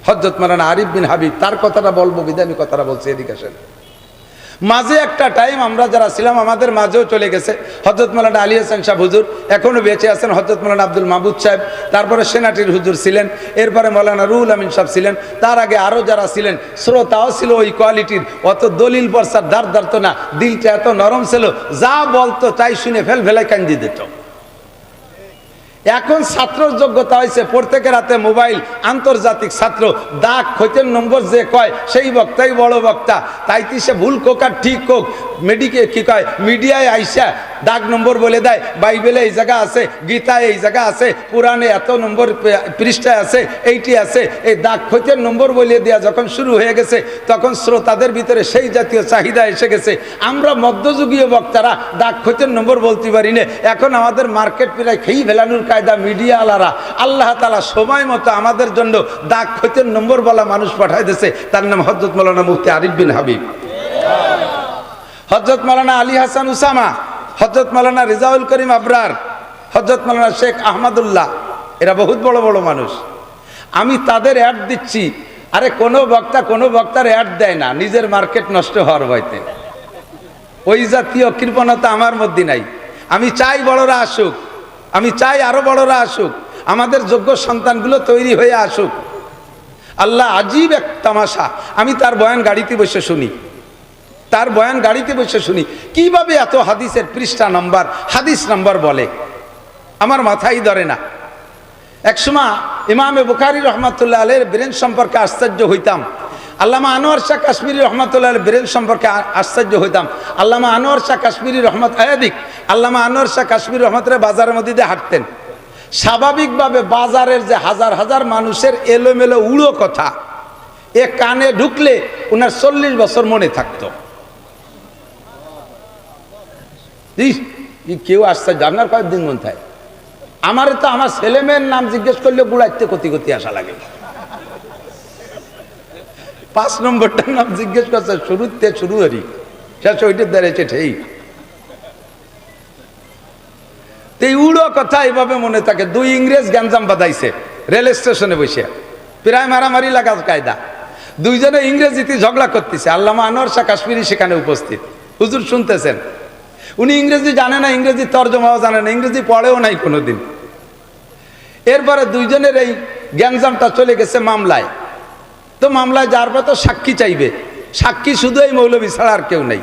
হযরত মাওলানা আরিফ বিন হাবিব। তার কথাটা বলবো বিধায় আমি কথাটা বলছি, এদিকে আসেন। মাঝে একটা টাইম আমরা যারা ছিলাম আমাদের মাঝেও চলে গেছে হযরত মাওলানা আলী হাসান সাহেব হুজুর, এখনো বেঁচে আছেন। হযরত মাওলানা আব্দুল মাহবুব সাহেব, তারপরে সেনাটির হুজুর ছিলেন, এরপরে মাওলানা রুহুল আমিন সাহেব ছিলেন, তার আগে আরও যারা ছিলেন। শ্রোতাও ছিল ওই কোয়ালিটির, অত দলিল পর্সার দাঁড়তো না, দিলটা এত নরম ছিল, যা বলতো তাই শুনে ফেলায় কান্দি দিত। এখন ছাত্রর যোগ্যতা হয়েছে প্রত্যেকের হাতে মোবাইল, আন্তর্জাতিক ছাত্র, দাগ খৈতের নম্বর যে কয় সেই বক্তাই বড় বক্তা। তাইতে সে ভুল কোক আর ঠিক কোক মিডিয়ায় আইসা দাগ নম্বর বলে দেয়, বাইবেলে এই জায়গা আছে, গীতায় এই জায়গা আছে, পুরাণে এত নম্বর পৃষ্ঠায় আছে, এইটি আছে। এই দাগ খৈতের নম্বর বলে দেওয়া যখন শুরু হয়ে গেছে, তখন শ্রোতাদের ভিতরে সেই জাতীয় চাহিদা এসে গেছে। আমরা মধ্যযুগীয় বক্তারা দাগ খৈতের নম্বর বলতে পারি না। এখন আমাদের মার্কেট প্রায় খেয়ে ফেলানোর কায়দা মিডিয়া আলারা। আল্লাহ তাআলা সময় মতো আমাদের জন্য দাগ খৈতের নম্বর বলা মানুষ পাঠাই দিয়েছে। তার নাম হযরত মাওলানা মুফতি আরিফ বিন হাবিব, হযরত মাওলানা আলী হাসান উসামা, হযরত মাওলানা রিজাউল করিম আবরার, হযরত মাওলানা শেখ আহমদুল্লাহ। এরা বহুত বড় বড় মানুষ। আমি তাদের অ্যাড দিচ্ছি। আরে কোনো বক্তার অ্যাড দেয় না নিজের মার্কেট নষ্ট হওয়ার ভয়তে। ওই জাতীয় কৃপণতা আমার মধ্যে নাই। আমি চাই বড়রা আসুক, আমি চাই আরো বড়রা আসুক, আমাদের যোগ্য সন্তানগুলো তৈরি হয়ে আসুক। আল্লাহ আজীব এক তামাশা। আমি তার বয়ান গাড়িতে বসে শুনি, কিভাবে এত হাদিসের পৃষ্ঠা নাম্বার, হাদিস নাম্বার বলে, আমার মাথায় ধরে না। একসময় ইমামে বুখারী রহমাতুল্লাহ আলাইহির ব্রেন সম্পর্কে আশ্চর্য হইতাম। আল্লামা আনোয়ার শাহ কাশ্মীরি রহমাতুল্লাহ আলাইহির ব্রেন সম্পর্কে আশ্চর্য হইতাম। আল্লামা আনোয়ার শাহ কাশ্মীরি আল্লামা আনোয়ার শাহ কাশ্মীরি রহমাতুল্লাহ বাজারের মধ্যে দিয়ে হাঁটতেন। স্বাভাবিকভাবে বাজারের যে হাজার হাজার মানুষের এলোমেলো উড়ো কথা এ কানে ঢুকলে ওনার 40 বছর মনে থাকতো। কেউ আশ্চর্য, আপনার কয়েকদিন মন থাকে। আমারে তো আমার ছেলে মেয়ের নাম জিজ্ঞেস করলে গুড়াইতে কতি আসা লাগে। 5 নম্বরটার নাম জিজ্ঞেস করছে, শুরু হরি শেষ ওইটার দাঁড়িয়েছে ঠিক। এই উড়ো কথা এইভাবে মনে থাকে। 2 ইংরেজ গ্যাঞ্জাম বাঁধাইছে রেল স্টেশনে বসে, প্রায় মারামারি লাগা কায়দা। দুইজনে ইংরেজিতে ঝগড়া করতেছে। আল্লামা আনোয়ার শাহ কাশ্মীরি সেখানে উপস্থিত। হুজুর শুনতেছেন। উনি ইংরেজি জানে না, ইংরেজি তর্জমাও জানে না, ইংরেজি পড়েও নাই কোনোদিন। এরপরে দুইজনের এই গ্যাঞ্জামটা চলে গেছে মামলায়। তো মামলায় যার পর তো সাক্ষী চাইবে, সাক্ষী শুধু এই মৌলবী ছাড়া আর কেউ নেই।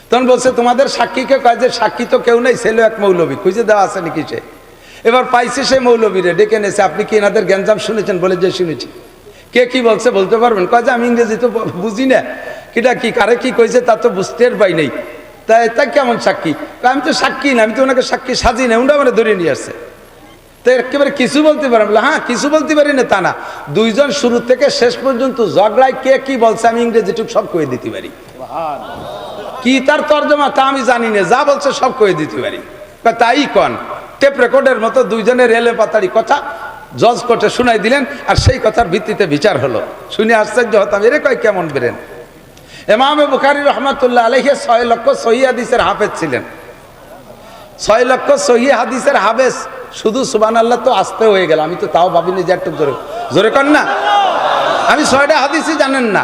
তখন বলছে তোমাদের সাক্ষীকে কয় যে সাক্ষী তো কেউ নেই, ছেলে এক মৌলবী, খুঁজে দেওয়া আছে নাকি সে। এবার পাইছে সেই মৌলবীরে, ডেকে নেছে। আপনি কি এনাদের গ্যাঞ্জাম শুনেছেন? বলে যে শুনেছি। কে কি বলছে বলতে পারবেন? কয় যে আমি ইংরেজি তো বুঝি না, কিটা কি কারে কি কইছে তা তো বুঝতে পাই নাই। তাই কেমন সাক্ষী? আমি তো সাক্ষী না, আমি তো ওনাকে সাক্ষী সাজি না, ওটা মানে ধরে নিয়ে আসছে। তো একেবারে কিছু বলতে পারেন? বলে হ্যাঁ কিছু বলতে পারি না তা না, দুইজন শুরু থেকে শেষ পর্যন্ত ঝগড়ায় কে কি বলছে আমি ইংরেজিটুক সব কয়ে দিতে পারি। কি তার তর্জমা তা আমি জানি না, যা বলছে সব কয়ে দিতে পারি। তাই কন টেপ রেকর্ডের মতো দুইজনের রেলে পাতাড়ি কথা জজ কোর্টে শুনাই দিলেন, আর সেই কথার ভিত্তিতে বিচার হলো। শুনে আশ্চর্য হতাম, এরে কয় কেমন বেরেন। ইমামে বুখারী রহমাতুল্লাহ আলাইহি 6 লক্ষ সহিহ হাদিসের হাফেজ ছিলেন। 6 লক্ষ সহিহ হাদিসের হাফেজ, শুধু সুবহানাল্লাহ তো আসতে হয়ে গেল। আমি তো তাও ভাবিনি যে একটু জোরে জোরে কর না। আমি 6টা হাদিসই জানেন না,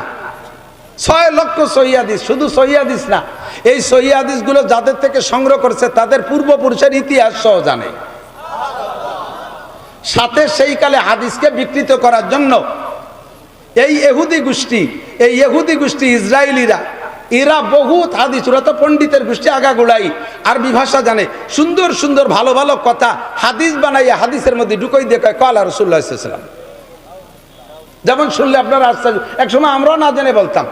6 লক্ষ সহিহ হাদিস, শুধু সহিহ হাদিস না, এই সহিহ হাদিসগুলো যাদের থেকে সংগ্রহ করেছে তাদের পূর্বপুরুষের ইতিহাস সহ জানে। সাথে সেই কালে হাদিসকে বিকৃত করার জন্য এই ইহুদি গোষ্ঠী ইসরায়েলিরা, এরা বহুত হাদিস, ওরা তো পণ্ডিতের গোষ্ঠী আগাগোড়াই, আরবি ভাষা জানে, সুন্দর সুন্দর ভালো ভালো কথা হাদিস বানাইয়া হাদিসের মধ্যে ঢুকাই দিয়ে কয় কালা রাসূলুল্লাহ সাল্লাল্লাহু আলাইহি ওয়াসাল্লাম। যেমন শুনলে আপনারা এক সময় আমরাও না জেনে বলতাম,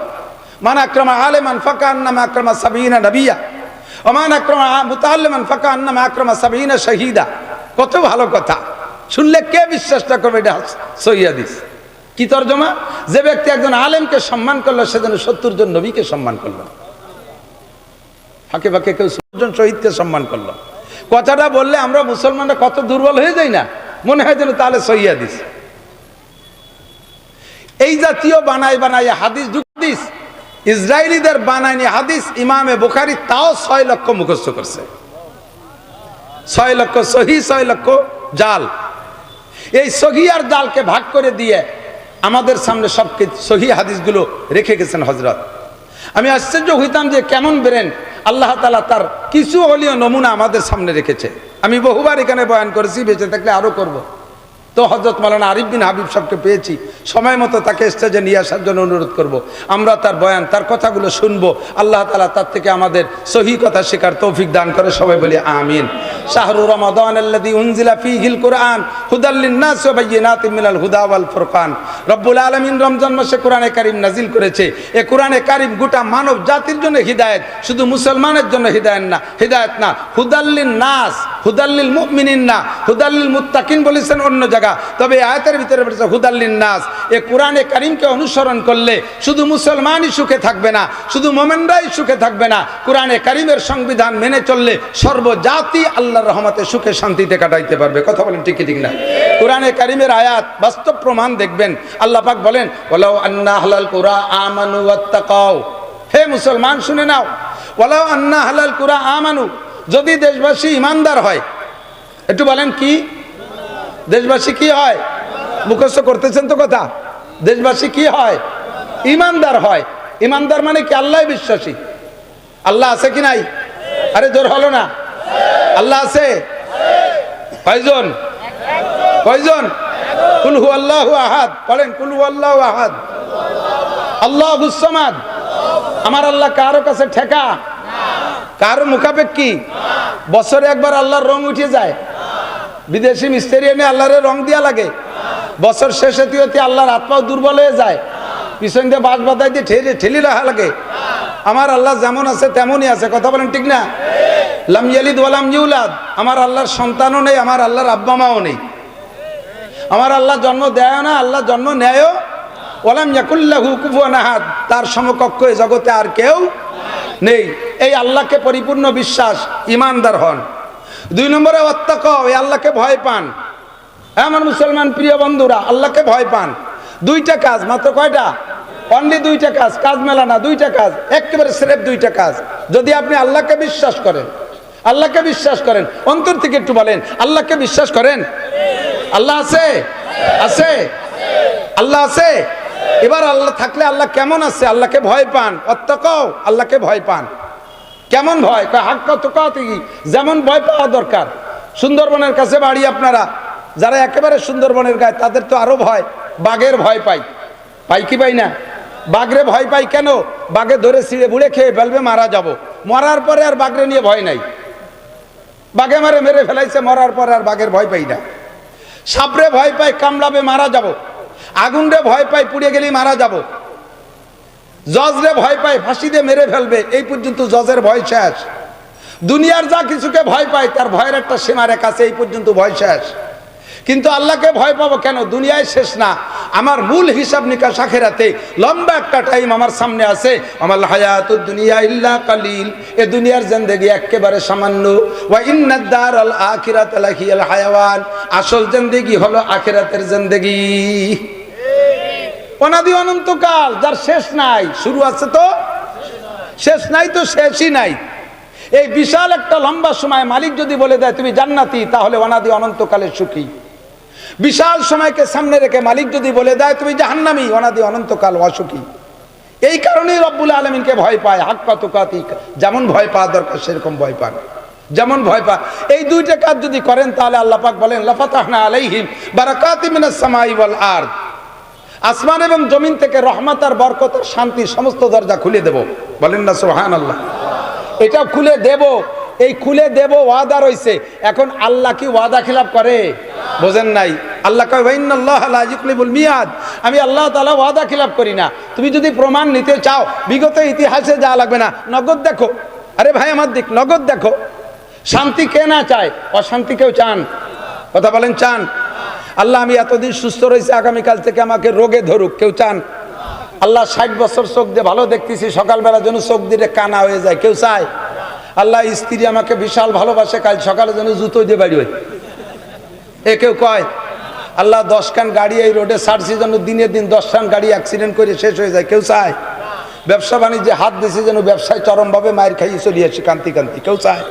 মান আকরামা আলিমান ফাকান্নামা আকরামা সাবিনা নবিয়্যা ওয়া মান আকরামা মুতাআল্লিমান ফাকান্নামা আকরামা সাবিনা শাহীদা। কত ভালো কথা, শুনলে কে বিশ্বাসটা করবে এটা সহিহ হাদিস। কি তরজমা? যে ব্যক্তি একজন আলেমকে সম্মান করলো সেজন্য 70 জন নবীকে সম্মান করলো, ফাঁকে ফাঁকে কেউ 70 জন শহীদকে সম্মান করলো। কথাটা বললে আমরা মুসলমানরা কত দুর্বল হয়ে যাই না, মনে হয় যেন তাহলে সহিহ হাদিস। এই জাতীয় বানায় হাদিস হাদিস ইসরায়েলিদের বানায়নি হাদিস ইমামে বুখারী তাও 6 লক্ষ মুখস্থ করছে। 6 লক্ষ সহিহ, 6 লক্ষ জাল। এই সহিহ আর জালকে ভাগ করে দিয়ে আমাদের সামনে সব সহিহ হাদিসগুলো রেখে গেছেন হযরত। আমি আশ্চর্য হইতাম যে কেমন বেরেন আল্লাহ তাআলা তার কিছু হলিও নমুনা আমাদের সামনে রেখেছে। আমি বহুবার এখানে বয়ান করেছি, বেঁচে থাকলে আরো করব। তো হযরত মাওলানা আরিফ বিন হাবিব সাহেবকে পেয়েছি, সময় মতো তাকে স্টেজে নিয়ে আসার জন্য অনুরোধ করব। আমরা তার বয়ান, তার কথাগুলো শুনবো। আল্লাহ তাআলা তার থেকে আমাদের সহিহ কথা শেখার তৌফিক দান করে, সবাই বলি আমিন। শাহরু রমাদান আল্লাযী উনজিলা ফীহিল কুরআন হুদাল লিন-নাস ওয়া বায়িনাতিন মিনাল হুদা ওয়াল ফুরকান। রব্বুল আলামিন রমজান মাসে কোরআনে কারীম নাজিল করেছে। এই কোরআনে কারীম গোটা মানব জাতির জন্য হিদায়াত, শুধু মুসলমানের জন্য হিদায়াত না, হুদাল লিন-নাস, হুদাল লিল মুমিনিন না, হুদাল লিল মুত্তাকিন বলেছেন অন্য জায়গা। তবে আয়াতের ভিতরে বলেছে হুদাল লিন-নাস। এই কোরআনে কারীমকে অনুসরণ করলে শুধু মুসলমানই সুখে থাকবে না, শুধু মুমিনরাই সুখে থাকবে না, কোরআনে কারীমের সংবিধান মেনে চললে সর্বজাতি আল্লাহর রহমতে সুখে শান্তিতে কাটাইতে পারবে। কথা বলেন ঠিক কি ঠিক না? কোরআনে কারীমের আয়াত বাস্তব প্রমাণ দেখবেন। আল্লাহ পাক বলেন ওয়ালাউ আন্না আহলাল কুরা আমানু ওয়াত্তাকাও। হে মুসলমান শুনে নাও, ওয়ালাউ আন্না আহলাল কুরা আমানু, যদি দেশবাসী ইমানদার হয়। একটু বলেন কি দেশবাসী কি হয়? মুখস্থ করতেছেন তো কথা। দেশবাসী কি হয়? ইমানদার হয়। ইমানদার মানে কি? আল্লাহ বিশ্বাসী। আল্লাহ আছে কি নাই? আরে জোর হলো না। আল্লাহ আছে কয়জন? কয়জন? কুল হুয়াল্লাহু আহাদ। বলেন কুল হুয়াল্লাহু আহাদ, আল্লাহুস সামাদ। আমার আল্লাহ কারো কাছে ঠেকা, কারো মুখাপেক্ষী? বছরে একবার আল্লাহর রং উঠে যায়। বিদেশি মিস্ত্রি এনে আল্লাহরে রং দিয়া লাগে। বছর শেষে তুই আল্লাহর হাত পাও দুর্বল হয়ে যায়, পিছন দিয়ে বাঁশ বাঁধাই দিয়ে ঠেলি রাখা লাগে। আমার আল্লাহ যেমন আছে তেমনই আছে। কথা বলেন ঠিক না? লাম ইয়ালিদ ওয়া লাম ইউলাদ। আমার আল্লাহর সন্তানও নেই, আমার আল্লাহর আব্বা মাও নেই। আমার আল্লাহ জন্ম দেয় না, আল্লাহ জন্ম নেয়ও। ওয়ালাম ইয়াকুল লাহু কুফুয়ান আহাদ, তার সমকক্ষ এই জগতে আর কেউ নেই। এই আল্লাহকে পরিপূর্ণ বিশ্বাস, ইমানদার হন। 2 নম্বরে ওয়াত্তাকাও, এই আল্লাহকে ভয় পান। আমার মুসলমান প্রিয় বন্ধুরা, আল্লাহকে ভয় পান। 2টা কাজ, মাত্র কয়টা? অনলি 2টা কাজ, কাজ মেলা না, 2টা কাজ, একেবারে স্রেফ 2টা কাজ। যদি আপনি আল্লাহকে বিশ্বাস করেন, আল্লাহকে বিশ্বাস করেন অন্তর থেকে, একটু বলেন আল্লাহকে বিশ্বাস করেন। আল্লাহ আছে? আছে? আল্লাহ আছে? এবার আল্লাহ থাকলে আল্লাহ কেমন আছে? আল্লাহকে ভয় পান। ওয়াত্তাকাও, আল্লাহকে ভয় পান। কেমন ভয়? হাক্কা তুকাতিহি, যেমন ভয় পাওয়া দরকার। সুন্দরবনের কাছে বাড়ি আপনারা, যারা একেবারে সুন্দরবনের গায়ে, তাদের তো আরো ভয়। বাঘের ভয় পাই কি পাই না? বাঘরে ভয় পাই কেন? বাঘে ধরে ছিঁড়ে বুড়ে খেয়ে ফেলবে, মারা যাব। মরার পরে আর বাঘরে নিয়ে ভয় নাই। বাঘে মেরে ফেলাইছে, মরার পরে আর বাঘের ভয় পাই না। সাপরে ভয় পাই, কামড়াবে মারা যাব। আগুনরে ভয় পাই, পুড়ে গেলেই মারা যাব। জজরে ভয় পায়, ফাঁসি দিয়ে মেরে ফেলবে, এই পর্যন্ত জজের ভয় শেষ। দুনিয়ার যা কিছুকে ভয় পায় তার ভয়ের একটা সীমা রেখা আছে, এই পর্যন্ত ভয় শেষ। কিন্তু আল্লাহকে ভয় পাবো কেন? দুনিয়ায় শেষ না, আমার মূল হিসাব নিকাশ আখিরাতে। লম্বা একটা টাইম আমার সামনে আছে। আমাল হায়াতুদ দুনিয়া ইল্লা কালিল, এ দুনিয়ার জিন্দেগি একেবারে সামান্য। ওয়া ইন্নাদ দারাল আখিরাতা লাহিয়াল হায়াওয়ান, আসল জিন্দেগি হলো আখিরাতের জিন্দেগি। অনাদি অনন্তকাল, যার শেষ নাই, শুরু আছে তো শেষ নাই, তো শেষই নাই। এই বিশাল একটা লম্বা সময় মালিক যদি বলে দেয় তুমি জান্নাতি, তাহলে অনাদি অনন্তকালের সুখী। বিশাল সময়কে সামনে রেখে মালিক যদি বলে দেয় তুমি জাহান্নামী, অনাদি অনন্তকাল অসুখী। এই কারণেই রব্বুল আলামিনকে ভয় পায়। হাক্কা তুকাতি, যেমন ভয় পাওয়া দরকার সেরকম ভয় পান, যেমন ভয় পা। এই দুইটা কাজ যদি করেন তাহলে আল্লাহ পাক বলেন লাফাতাহনা আলাইহিম বারাকাতিম মিনাস সামাই ওয়াল আরদ, আসমান এবং জমিন থেকে রহমত আর বরকত আর শান্তির সমস্ত দরজা খুলে দেব। বলেন না সুবহানাল্লাহ। এটা খুলে দেব, এই খুলে দেব ওয়াদা রইছে। এখন আল্লাহ কি ওয়াদা খিলাফ করে? বোঝেন নাই? আল্লাহ কয় ওয়াইনাল্লাহা লা ইউখলিফুল মিয়াদ, আমি আল্লাহ তাআলা ওয়াদা খিলাফ করি না। তুমি যদি প্রমাণ নিতে চাও বিগত ইতিহাসে যা লাগবে না, নগদ দেখো। আরে ভাই আমার দিক, নগদ দেখো। শান্তি কে না চায়? অশান্তি কেউ চান? কথা বলেন, চান? আল্লাহ আমি এতদিন সুস্থ রয়েছে, আগামীকাল থেকে আমাকে রোগে ধরুক, কেউ চান? আল্লাহ 60 বছর চোখ দিয়ে ভালো দেখতেছি, সকালবেলা যেন চোখ দিয়ে কানা হয়ে যায়, কেউ চায়? আল্লাহ স্ত্রী আমাকে বিশাল ভালোবাসে, কাল সকালে যেন জুতো দিয়ে বাড়ি হয়, এ কেউ কয়? আল্লাহ 10 খান গাড়ি এই রোডে ছাড়ছি যেন দিনে দিন 10 খান গাড়ি অ্যাক্সিডেন্ট করে শেষ হয়ে যায়, কেউ চায়? ব্যবসা বাণিজ্যে হাত দিয়েছি যেন ব্যবসায় চরমভাবে মায়ের খাইয়ে চলে আসি কান্তি কান্তি, কেউ চায়?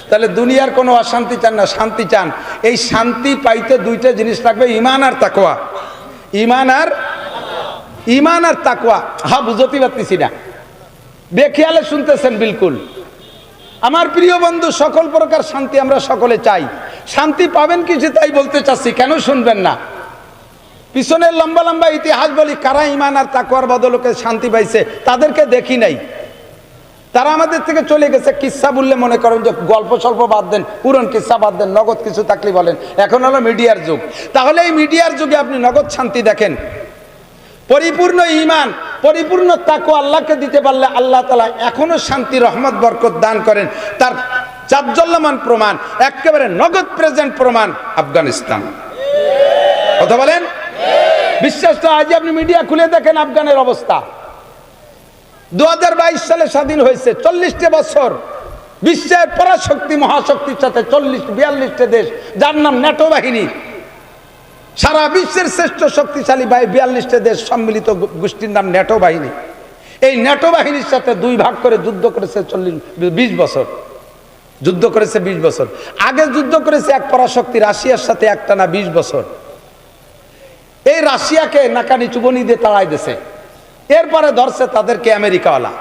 তাহলে দুনিয়ার কোনো অশান্তি চান না, শান্তি চান। এই শান্তি পাইতে দুইটা জিনিস লাগবে, ঈমান আর তাকওয়া। ঈমান আর তাকওয়া। হ্যাঁ, বুঝতে পারতেছি না, বেখেয়ালে শুনতেছেন বিলকুল। আমার প্রিয় বন্ধু, সকল প্রকার শান্তি আমরা সকলে চাই। শান্তি পাবেন কিছু তাই বলতে চাচ্ছি, কেন শুনবেন না? পিছনের লম্বা লম্বা ইতিহাস বলি, কারা ঈমান আর তাকওয়ার বদলকে শান্তি পাইছে তাদেরকে দেখি নাই। তারা আমাদের থেকে চলে গেছে। কিসসা বললে মনে করেন যে গল্প স্বল্প বাদ দেন, পুরন কিসসা বাদ দেন, নগদ কিছু থাকলে বলেন। এখন হলো মিডিয়ার যুগ। তাহলে এই মিডিয়ার যুগে আপনি নগদ শান্তি দেখেন। পরিপূর্ণ ঈমান, পরিপূর্ণ তাকওয়া আল্লাহকে দিতে পারলে আল্লাহ তাআলা এখনো শান্তি, রহমত, বরকত দান করেন। তার জাজ্জল্যমান প্রমাণ, একেবারে নগদ প্রেজেন্ট প্রমাণ আফগানিস্তান। কথা বলেন, বিশ্বাস তো? আজ আপনি মিডিয়া খুলে দেখেন আফগানের অবস্থা। 2022 সালে স্বাধীন হয়েছে, 40টা বছর বিশ্বের পরাশক্তি মহাশক্তির সাথে 42টা দেশ, যার নাম ন্যাটো বাহিনী, সারা বিশ্বের শ্রেষ্ঠ শক্তিশালী 42টা দেশ সম্মিলিত গোষ্ঠীর নাম ন্যাটো বাহিনী। এই ন্যাটো বাহিনীর সাথে 2 ভাগ করে যুদ্ধ করেছে 20 বছর। যুদ্ধ করেছে 20 বছর। আগে যুদ্ধ করেছে এক পরাশক্তি রাশিয়ার সাথে একটানা 20 বছর। এই রাশিয়াকে নাকানি চুবনি দিয়ে তাড়াই দিয়েছে। এরপরে ধরছে তাদেরকে আমেরিকাওয়ালা।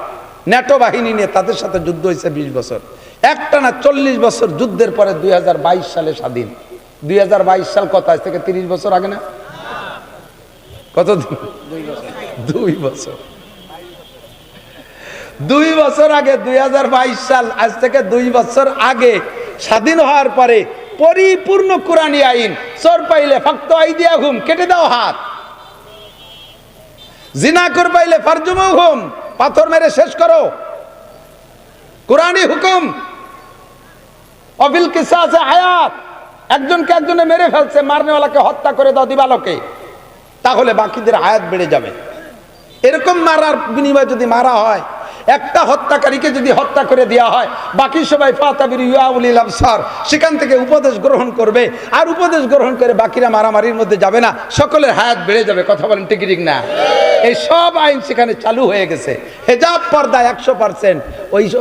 ন্যাটো বাহিনী নিয়ে তাদের সাথে যুদ্ধ হয়েছে 20 বছর। একটানা 40 বছর যুদ্ধের পরে 2022 সালে স্বাধীন। 2022 সাল কত? আজ থেকে 30 বছর আগে না? কত? 2 বছর। 2 বছর আগে, 2022 সাল, আজ থেকে 2 বছর আগে স্বাধীন হওয়ার পরে পরিপূর্ণ কোরআনী আইন। চোর পাইলে ফাক্ত আইদিয়াহুম, কেটে দাও হাত। জিনা কর পাইলে ফারজুমুহুম, পাথর মেরে শেষ করো। কোরআনী হুকুম। অবিল কিসাসে হায়াত, একজনকে একজনে মেরে ফেলছে, মারনেওয়ালাকে হত্যা করে দাও দিবালোকে, তাহলে বাকিদের হায়াত বেড়ে যাবে। এরকম মারার বিনিময়ে যদি মারা হয়, একটা হত্যাকারীকে যদি হত্যা করে দেওয়া হয়, বাকি সবাই ফাতাবিরু ইয়া উলিল আবসার, সেখান থেকে উপদেশ গ্রহণ করবে। আর উপদেশ গ্রহণ করে বাকিরা মারামারির মধ্যে যাবে না, সকলের হায়াত বেড়ে যাবে। কথা বলেন ঠিক ঠিক না? এই সব আইন সেখানে চালু হয়ে গেছে। হেজাব পর্দা 100%।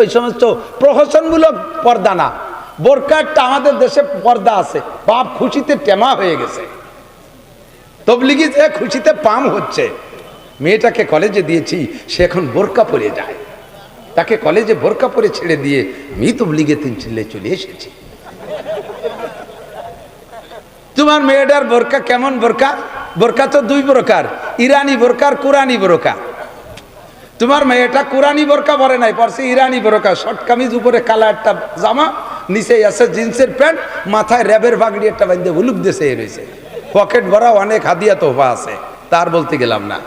ওই সমস্ত প্রহসনমূলক পর্দা না। বোরকাটা আমাদের দেশে পর্দা আছে, বাপ খুশিতে টেমা হয়ে গেছে। তবলিগি যে খুশিতে পাম হচ্ছে। মেয়েটাকে কলেজে দিয়েছি, সে এখন বোরকা পরে যায়। তাকে কলেজে বোরকা পরে ছেড়ে দিয়ে আমি তবলিগে 3 ছেলে চলে এসেছি। তোমার মেয়েটার বোরকা কেমন বোরকা? বোরকা তো 2 প্রকার, ইরানি বোরকা আর কুরানি বোরকা। তোমার মেয়েটা কুরানি বোরকা পরে নাই, পরছে ইরানি বোরকা। শর্ট কামিজ, উপরে কালা একটা জামা, নিচে আছে জিন্সের প্যান্ট, মাথায় র্যাবের বাগড়ি একটা বাঁধে হুলুক দেশে রয়েছে। পকেট ভরা অনেক হাদিয়া তোফা আছে, তার বলতে গেলাম না।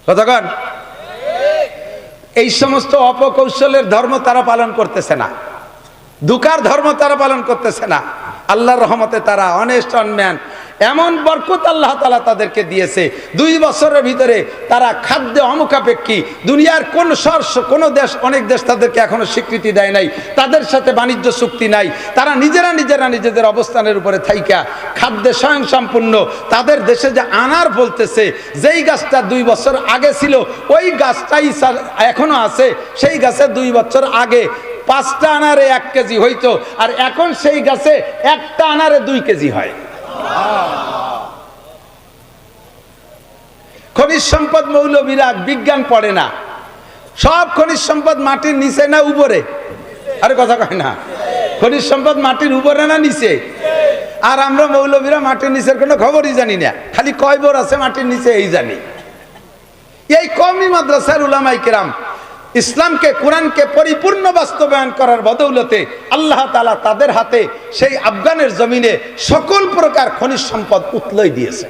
কতক্ষণ? এই সমস্ত অপকৌশলের ধর্ম তারা পালন করতেছে না, দুকার ধর্ম তারা পালন করতেছে না। আল্লাহর রহমতে তারা অনেস্ট ম্যান, এমন বরকত আল্লাহ তাআলা তাদেরকে দিয়েছে। 2 বছরের ভিতরে তারা খাদ্যে অমুখাপেক্ষী। দুনিয়ার কোন দেশ, অনেক দেশ তাদেরকে এখনো স্বীকৃতি দেয় নাই, তাদের সাথে বাণিজ্য চুক্তি নাই। তারা নিজেরা নিজেদের অবস্থানের উপরে থাইকা খাদ্যে স্বয়ং সম্পূর্ণ। তাদের দেশে যে আনার বলতেছে, যেই গাছটা 2 বছর আগে ছিল ওই গাছটাই এখনো আছে। সেই গাছে 2 বছর আগে 5টা আনারে 1 কেজি হইতো, আর এখন সেই গাছে 1টা আনারে 2 কেজি হয়। খনিজ সম্পদ মৌলবীরা বিজ্ঞান পড়ে না, সব খনিজ সম্পদ মাটির নিচে না উপরে? আরে কথা কয় না, খনিজ সম্পদ মাটির উপরে না নিচে? আর আমরা মৌলবীরা মাটির নিচের কোনো খবরই জানি না, খালি কয়বর আছে মাটির নিচে এই জানি। এই কওমি মাদ্রাসার উলামায়ে কেরাম ইসলামকে, কোরআনকে পরিপূর্ণ বাস্তবায়ন করার বদৌলতে আল্লাহ তাআলা তাদের হাতে সেই আফগানের জমিনে সকল প্রকার খনিজ সম্পদ উতলাই দিয়েছে।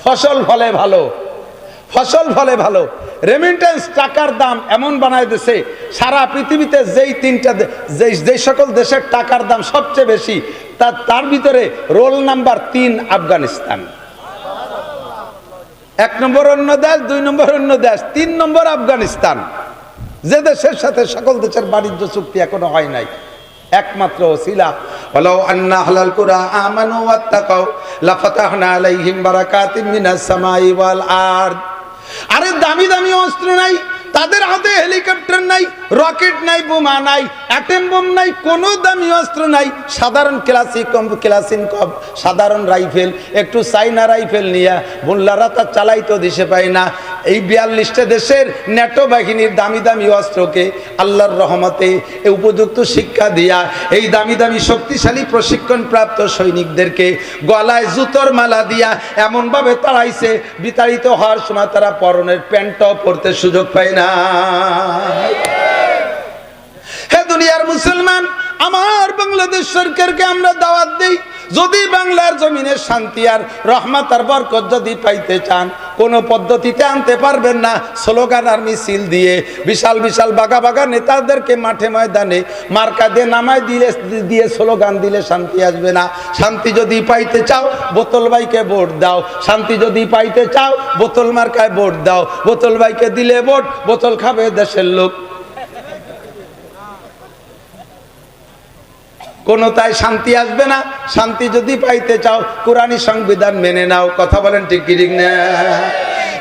ফসল ফলে ভালো, ফসল ফলে ভালো। রেমিটেন্স টাকার দাম এমন বানায় দিয়েছে, সারা পৃথিবীতে যেই সকল দেশের টাকার দাম সবচেয়ে বেশি, তার ভিতরে রোল নাম্বার 3 আফগানিস্তান। 1 নম্বর অন্য দেশ, 2 নম্বর অন্য দেশ, 3 নম্বর আফগানিস্তান। যে দেশের সাথে সকল দেশের বাণিজ্য চুক্তি এখনো হয় নাই, একমাত্র ওসিলা ওয়ালাউ আন্না আহলাল কুরা আমানু ওয়াত্তাকাউ লাফাতাহনা আলাইহিম বারাকাতিম মিনাস সামাই ওয়াল আরদ। আরে দামি দামি অস্ত্র নাই তাদের হাতে, হেলিকপ্টার নাই, রকেট নাই, বোমা নাই, অ্যাটম বোম নাই, কোনো দামি অস্ত্র নাই। সাধারণ সাধারণ রাইফেল, একটু চাইনা রাইফেল নিয়ে মোল্লারা তা চালাইতো দিশে পায় না। এই 42টা দেশের ন্যাটো বাহিনীর দামি দামি অস্ত্রকে আল্লাহর রহমতে উপযুক্ত শিক্ষা দিয়া এই দামি দামি শক্তিশালী প্রশিক্ষণপ্রাপ্ত সৈনিকদেরকে গলায় জুতোর মালা দিয়া এমনভাবে তাড়াইছে, বিতাড়িত হওয়ার সময় তারা পরনের প্যান্টও পরতে সুযোগ পায় না। হে দুনিয়ার মুসলমান, আমার বাংলাদেশ সরকারকে আমরা দাওয়াত দেই, যদি বাংলার জমিনে শান্তি আর রহমত আর বরকত যদি পাইতে চান, কোন পদ্ধতিতে আনতে পারবেন না। স্লোগান আর মিছিল দিয়ে, বিশাল বিশাল বাগা বাগা নেতাদেরকে মাঠে ময়দানে মার্কা দিয়ে নামায় দিয়ে স্লোগান দিলে শান্তি আসবে না। শান্তি যদি পাইতে চাও বোতল ভাইকে ভোট দাও, শান্তি যদি পাইতে চাও বোতল মার্কায় ভোট দাও। বোতল ভাইকে দিলে ভোট, বোতল খাবে দেশের লোক। কোনটায় শান্তি আসবে না। শান্তি যদি পাইতে চাও কোরআনী সংবিধান মেনে নাও। কথা বলেন ঠিক কি ঠিক না?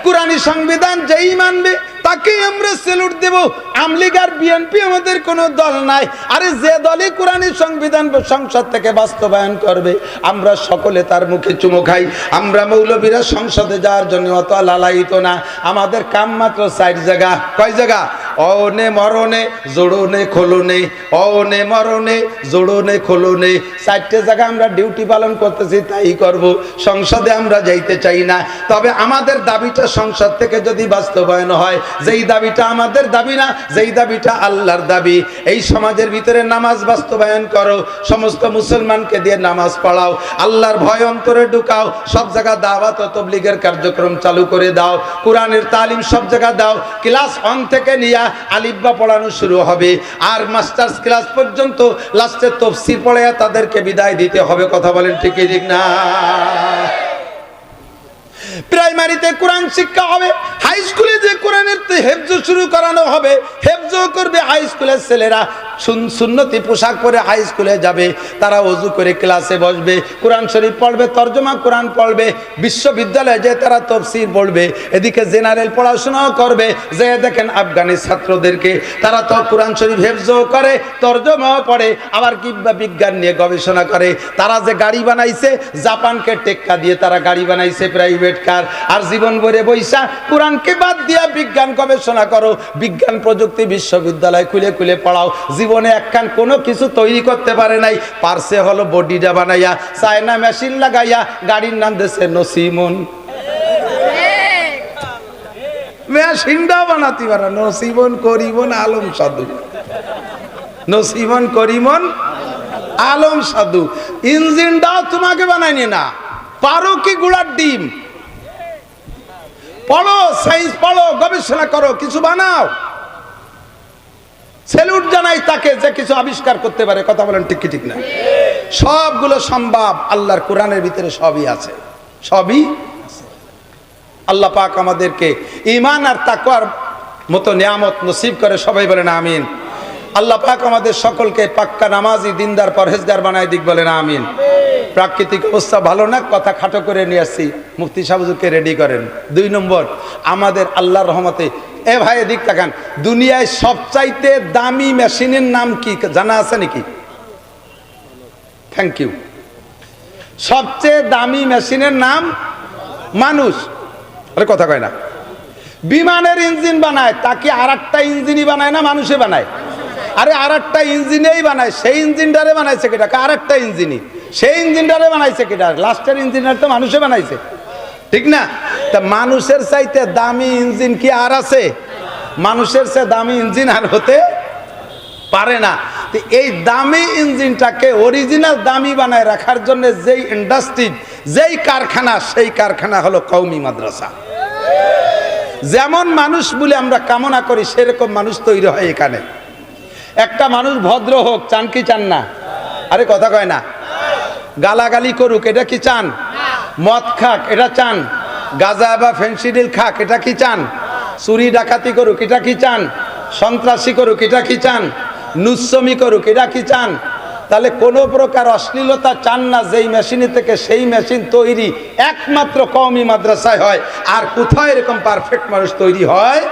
কোরআনী সংবিধান যেই মানবে তাকেই আমরা স্যালুট দেব। আমলিগ আর বিএনপি আমাদের কোনো দল নাই। আরে যে দলই কোরআনী সংবিধান সংসদ থেকে বাস্তবায়ন করবে আমরা সকলে তার মুখে চুমো খাই। আমরা মৌলবীরা সংসদে যাওয়ার জন্য অত লালায়িত না। আমাদের কাম মাত্র 4 জায়গা। কয় জায়গা? অনে মরণে জোড়নে খোলনে, অনে মরণে জোড়নে খোলনে। 4টে জায়গা আমরা ডিউটি পালন করতেছি, তাই করব। সংসদে আমরা যাইতে চাই না। তবে আমাদের দাবিটা সংসদ থেকে যদি বাস্তবায়ন হয়, যেই দাবিটা আমাদের দাবি না, যেই দাবিটা আল্লাহর দাবি, এই সমাজের ভিতরে নামাজ বাস্তবায়ন করো, সমস্ত মুসলমানকে দিয়ে নামাজ পড়াও, আল্লাহর ভয় অন্তরে ঢুকাও, সব জায়গা দাওয়াত ও তাবলীগের কার্যক্রম চালু করে দাও, কোরআনের তালিম সব জায়গা দাও। ক্লাস 1 থেকে নিয়ে আলিফবা পড়ানো শুরু হবে, আর মাস্টার্স ক্লাস পর্যন্ত লাস্টে তাফসীর পড়ায়া তাদেরকে বিদায় দিতে হবে। কথা বলেন ঠিক কি ঠিক না? প্রাইমারিতে কোরআন শিক্ষা হবে, হাই স্কুলে যে কোরআনের হেফজ শুরু করানো হবে, হেফজ করবে হাই স্কুলের ছেলেরা। সুন্নতি পোশাক পরে হাই স্কুলে যাবে, তারা ওযু করে ক্লাসে বসবে, কোরআন শরীফ পড়বে, তরজমা কোরআন পড়বে। বিশ্ববিদ্যালয়ে যে তারা তাফসীর পড়বে, এদিকে জেনারেল পড়াশোনাও করবে। যে দেখেন আফগানি ছাত্রদেরকে, তারা তো কোরআন শরীফ হেফজও করে, তরজমাও পড়ে, আবার কি বিজ্ঞান নিয়ে গবেষণা করে। তারা যে গাড়ি বানাইছে, জাপানকে টেক্কা দিয়ে তারা গাড়ি বানাইছে, প্রাইভেট কার। আর জীবন ভরে বৈশা কোরআনকে বাদ দিয়া বিজ্ঞান গবেষণা করো, বিজ্ঞান প্রযুক্তি বিশ্ববিদ্যালয় খুলে খুলে পড়াও। জীবনে একখান কোনো কিছু তৈরি করতে পারে নাই, পারছে হলো বডিটা বানাইয়া, চায়না মেশিন লাগাইয়া। গাড়ির নাম দিয়েছে নসিমন। মেশিনটা বানাতে পারে নসিমন করিমন আলম সাধু, নসিমন করিমন আলম সাধু। ইঞ্জিনটাও তোমাকে বানায়নি না, পারো কি গুড়ার ডিম? পড়ো, সায়েন্স পড়ো, গবেষণা করো, কিছু বানাও। স্যালুট জানাই তাকে যে কিছু আবিষ্কার করতে পারে। কথা বলেন ঠিক কি ঠিক না? সবগুলো সম্ভব, আল্লাহর কোরআনের ভিতরে সবই আছে, সবই আছে। আল্লাহ পাক আমাদেরকে ঈমান আর তাকওয়ার মতো নিয়ামত নসিব করে, সবাই বলেন আমিন। আল্লাহ পাক আমাদের সকলকে পাক্কা নামাজি, দিনদার, পরহেজগার বানায় দিক, বলেন আমিন। প্রাকৃতিক অবস্থা ভালো না, কথা খাটো করে নিয়ে আসছি, মুফতি সাহেব হুজুরকে রেডি করেন। 2 নম্বর, আমাদের আল্লাহর রহমতে, এ ভাই এদিক তাকান, দুনিয়ায় সবচাইতে দামি মেশিনের নাম কি জানা আছে নাকি? Thank you. সবচেয়ে দামি মেশিনের নাম মানুষ। আরে কথা কয় না। বিমানের ইঞ্জিন বানায়, তাকে আর একটা ইঞ্জিনই বানায় না, মানুষে বানায়। আরে আর একটা ইঞ্জিনেই বানায়, সেই ইঞ্জিনটারে বানাইছে কেটা? আর একটা ইঞ্জিনই, সেই ইঞ্জিনটারে বানাইছে কেটা? লাস্টের ইঞ্জিনটা তো মানুষে বানাইছে, ঠিক না? তা মানুষের চাইতে দামি ইঞ্জিন কি আর আছে? মানুষের চেয়ে দামি ইঞ্জিন আর হতে পারে না। তো এই দামি ইঞ্জিনটাকে অরিজিনাল দামি বানায় রাখার জন্য যেই ইন্ডাস্ট্রি, যেই কারখানা, সেই কারখানা হলো কওমি মাদ্রাসা। যেমন মানুষ বলে আমরা কামনা করি, সেরকম মানুষ তৈরি হয় এখানে। একটা মানুষ ভদ্র হোক, চান কি চান না? আরে কথা কয় না। গালাগালি করুক, এটা কি চান? মদ খাক, এটা চান? গাঁজা বা ফেন্সিডিল খাক, এটা কি চান? চুরি ডাকাতি করুক, এটা কি চান? সন্ত্রাসী করুক, এটা কি চান? নুচ্ছমি করুক, এটা কি চান? তাহলে কোনো প্রকার অশ্লীলতা চান না, যেই মেশিনে থেকে সেই মেশিন তৈরি একমাত্র কওমি মাদ্রাসায় হয়। আর কোথায় এরকম পারফেক্ট মানুষ তৈরি হয়?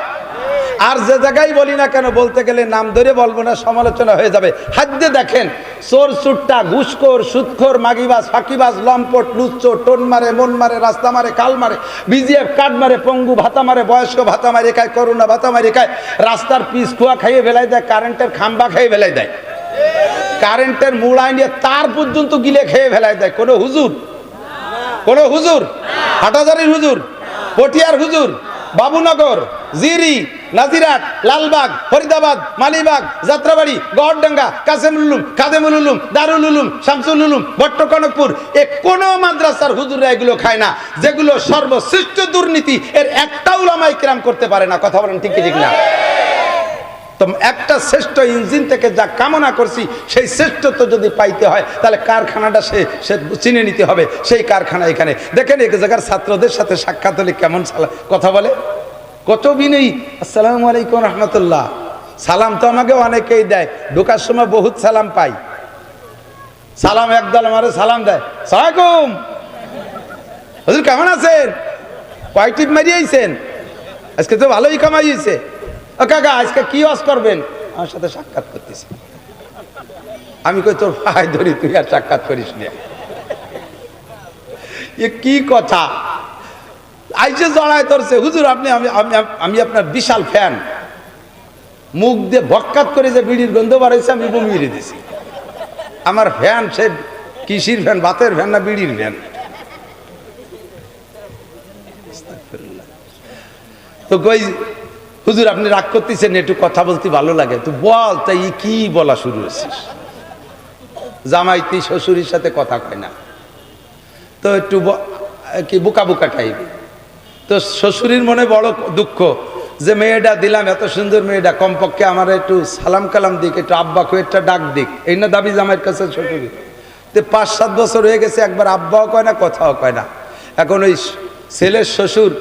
আর যে জায়গায় বলি না কেন, বলতে গেলে নাম ধরে বলবো না, সমালোচনা হয়ে যাবে। হাদ্দে দেখেন, চোর চুট্টা, ঘুষখোর, সুদখোর, মাগিবাজ, ফাঁকিবাজ, লম্পট, লুচ্চো, টোন মারে, মন মারে, রাস্তা মারে, কাল মারে, বিজিএফ কার্ড মারে, পঙ্গু ভাতা মারে, বয়স্ক ভাতা মারে খায়, করোনা ভাতা মারে খায়, রাস্তার পিস খোয়া খাইয়ে ফেলাই দেয়, কারেন্টের খাম্বা খাইয়ে ফেলাই দেয়, কারেন্টের মুড়াই নিয়ে তার পর্যন্ত গিলে খেয়ে ফেলাই দেয়। কোনো হুজুর, কোনো হুজুর, হাটাজারির হুজুর, পটিয়ার হুজুর, বাবুনগর, জিরি, নাজিরাট, লালবাগ, ফরিদাবাদ, মালিবাগ, যাত্রাবাড়ি, গড়ডাঙ্গা, কাসেমুল উলুম, খাদেমুল উলুম, দারুল উলুম, শামসুল উলুম, ভট্টকনকপুর, এ কোনো মাদ্রাসার হুজুররা এগুলো খায় না। যেগুলো সর্বশ্রেষ্ঠ দুর্নীতি, এর একটা উলামায়ে কেরাম করতে পারে না। কথা বলেন ঠিক কি ঠিক না? তো একটা শ্রেষ্ঠ ইঞ্জিন থেকে যা কামনা করছি, সেই শ্রেষ্ঠত্ব যদি পাইতে হয়, তাহলে কারখানাটা সে চিনে নিতে হবে। সেই কারখানা এখানে দেখেন, এক জায়গার ছাত্রদের সাথে সাক্ষাৎ হলে কেমন কথা বলে, কত বিনয়ী। আসসালামু আলাইকুম রহমতুল্লাহ। সালাম তো আমাকে অনেকেই দেয়, ঢোকার সময় বহুত সালাম পাই। সালাম একদল আমারে সালাম দেয়, সালাম হুজুর কেমন আছেন, কয় টিপ মারিয়েছেন, আজকে তো ভালোই কামাই হয়েছে। ও কাকা আজকে কি ওয়াজ করবেন? আমার সাথে সাক্ষাৎ করতেছি। আমি কই তোর ভাই ধরি, তুই আর সাক্ষাৎ করিস না। এ কি কথা? আইসে জড়ায় ধরছে, হুজুর আপনি, আমি আপনার বিশাল ফ্যান। মুখ দিয়ে ভক্কাত করে যে বিড়ির গন্ধ বাড়াইছে, আমি বমি মেরে দিছি। আমার ফ্যান সে কিসির ফ্যান, বাতের ফ্যান না বিড়ির ফ্যান? তো কই হুজুর আপনি রাগ করতেছেন, একটু কথা বলতে ভালো লাগে, তো বল। তাই কি বলা শুরু হয়েছিস? জামাইতি শ্বশুরের সাথে কথা কয় না, তো একটু কি বোকা বোকা টাইপ। তো শ্বশুরের মনে বড় দুঃখ যে মেয়েটা দিলাম, এত সুন্দর মেয়েটা, কমপক্ষে আমার একটু সালাম কালাম দিক, একটু আব্বা একটা ডাক দিক, এই না দাবি জামাইয়ের কাছে শ্বশুরের। তো 5-7 বছর হয়ে গেছে, একবার আব্বাও কয় না, কথাও কয় না। এখন ওই ছেলের শ্বশুর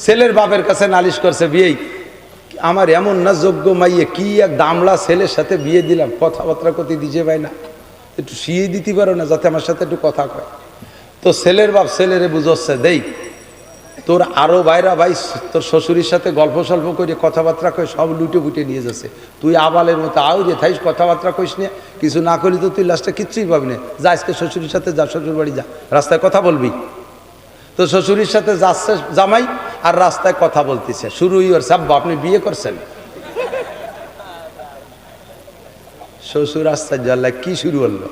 ছেলের বাপের কাছে নালিশ করছে, বিয়েই আমার এমন না যোগ্য মাইয়ে, কি এক দামলা ছেলের সাথে বিয়ে দিলাম, কথাবার্তা করতে দিছে ভাই না, একটু শিয়ে দিতে পারো না যাতে আমার সাথে একটু কথা কয়। তো ছেলের বাপ ছেলেরে বুঝচ্ছে, দেই তোর আরো ভাইরা ভাই তোর শ্বশুরের সাথে গল্প সল্প করে কথাবার্তা কই, সব লুটে বুটে নিয়ে যাচ্ছে। তুই আবালের মতো আও যে থাইস, কথাবার্তা কইস না, কিছু না করি তো তুই লাস্টে কিচ্ছুই পাবি না। যা আজকে শ্বশুরের সাথে যা, শ্বশুর বাড়ি যা, রাস্তায় কথা বলবি। তো শ্বশুরের সাথে যাচ্ছে জামাই, আর রাস্তায় কথা বলতেছে। শুরুই ওর সাব্বা আপনি বিয়ে করছেন? শ্বশুর আশ্চর্য, আল্লাহ কি শুরু হলো?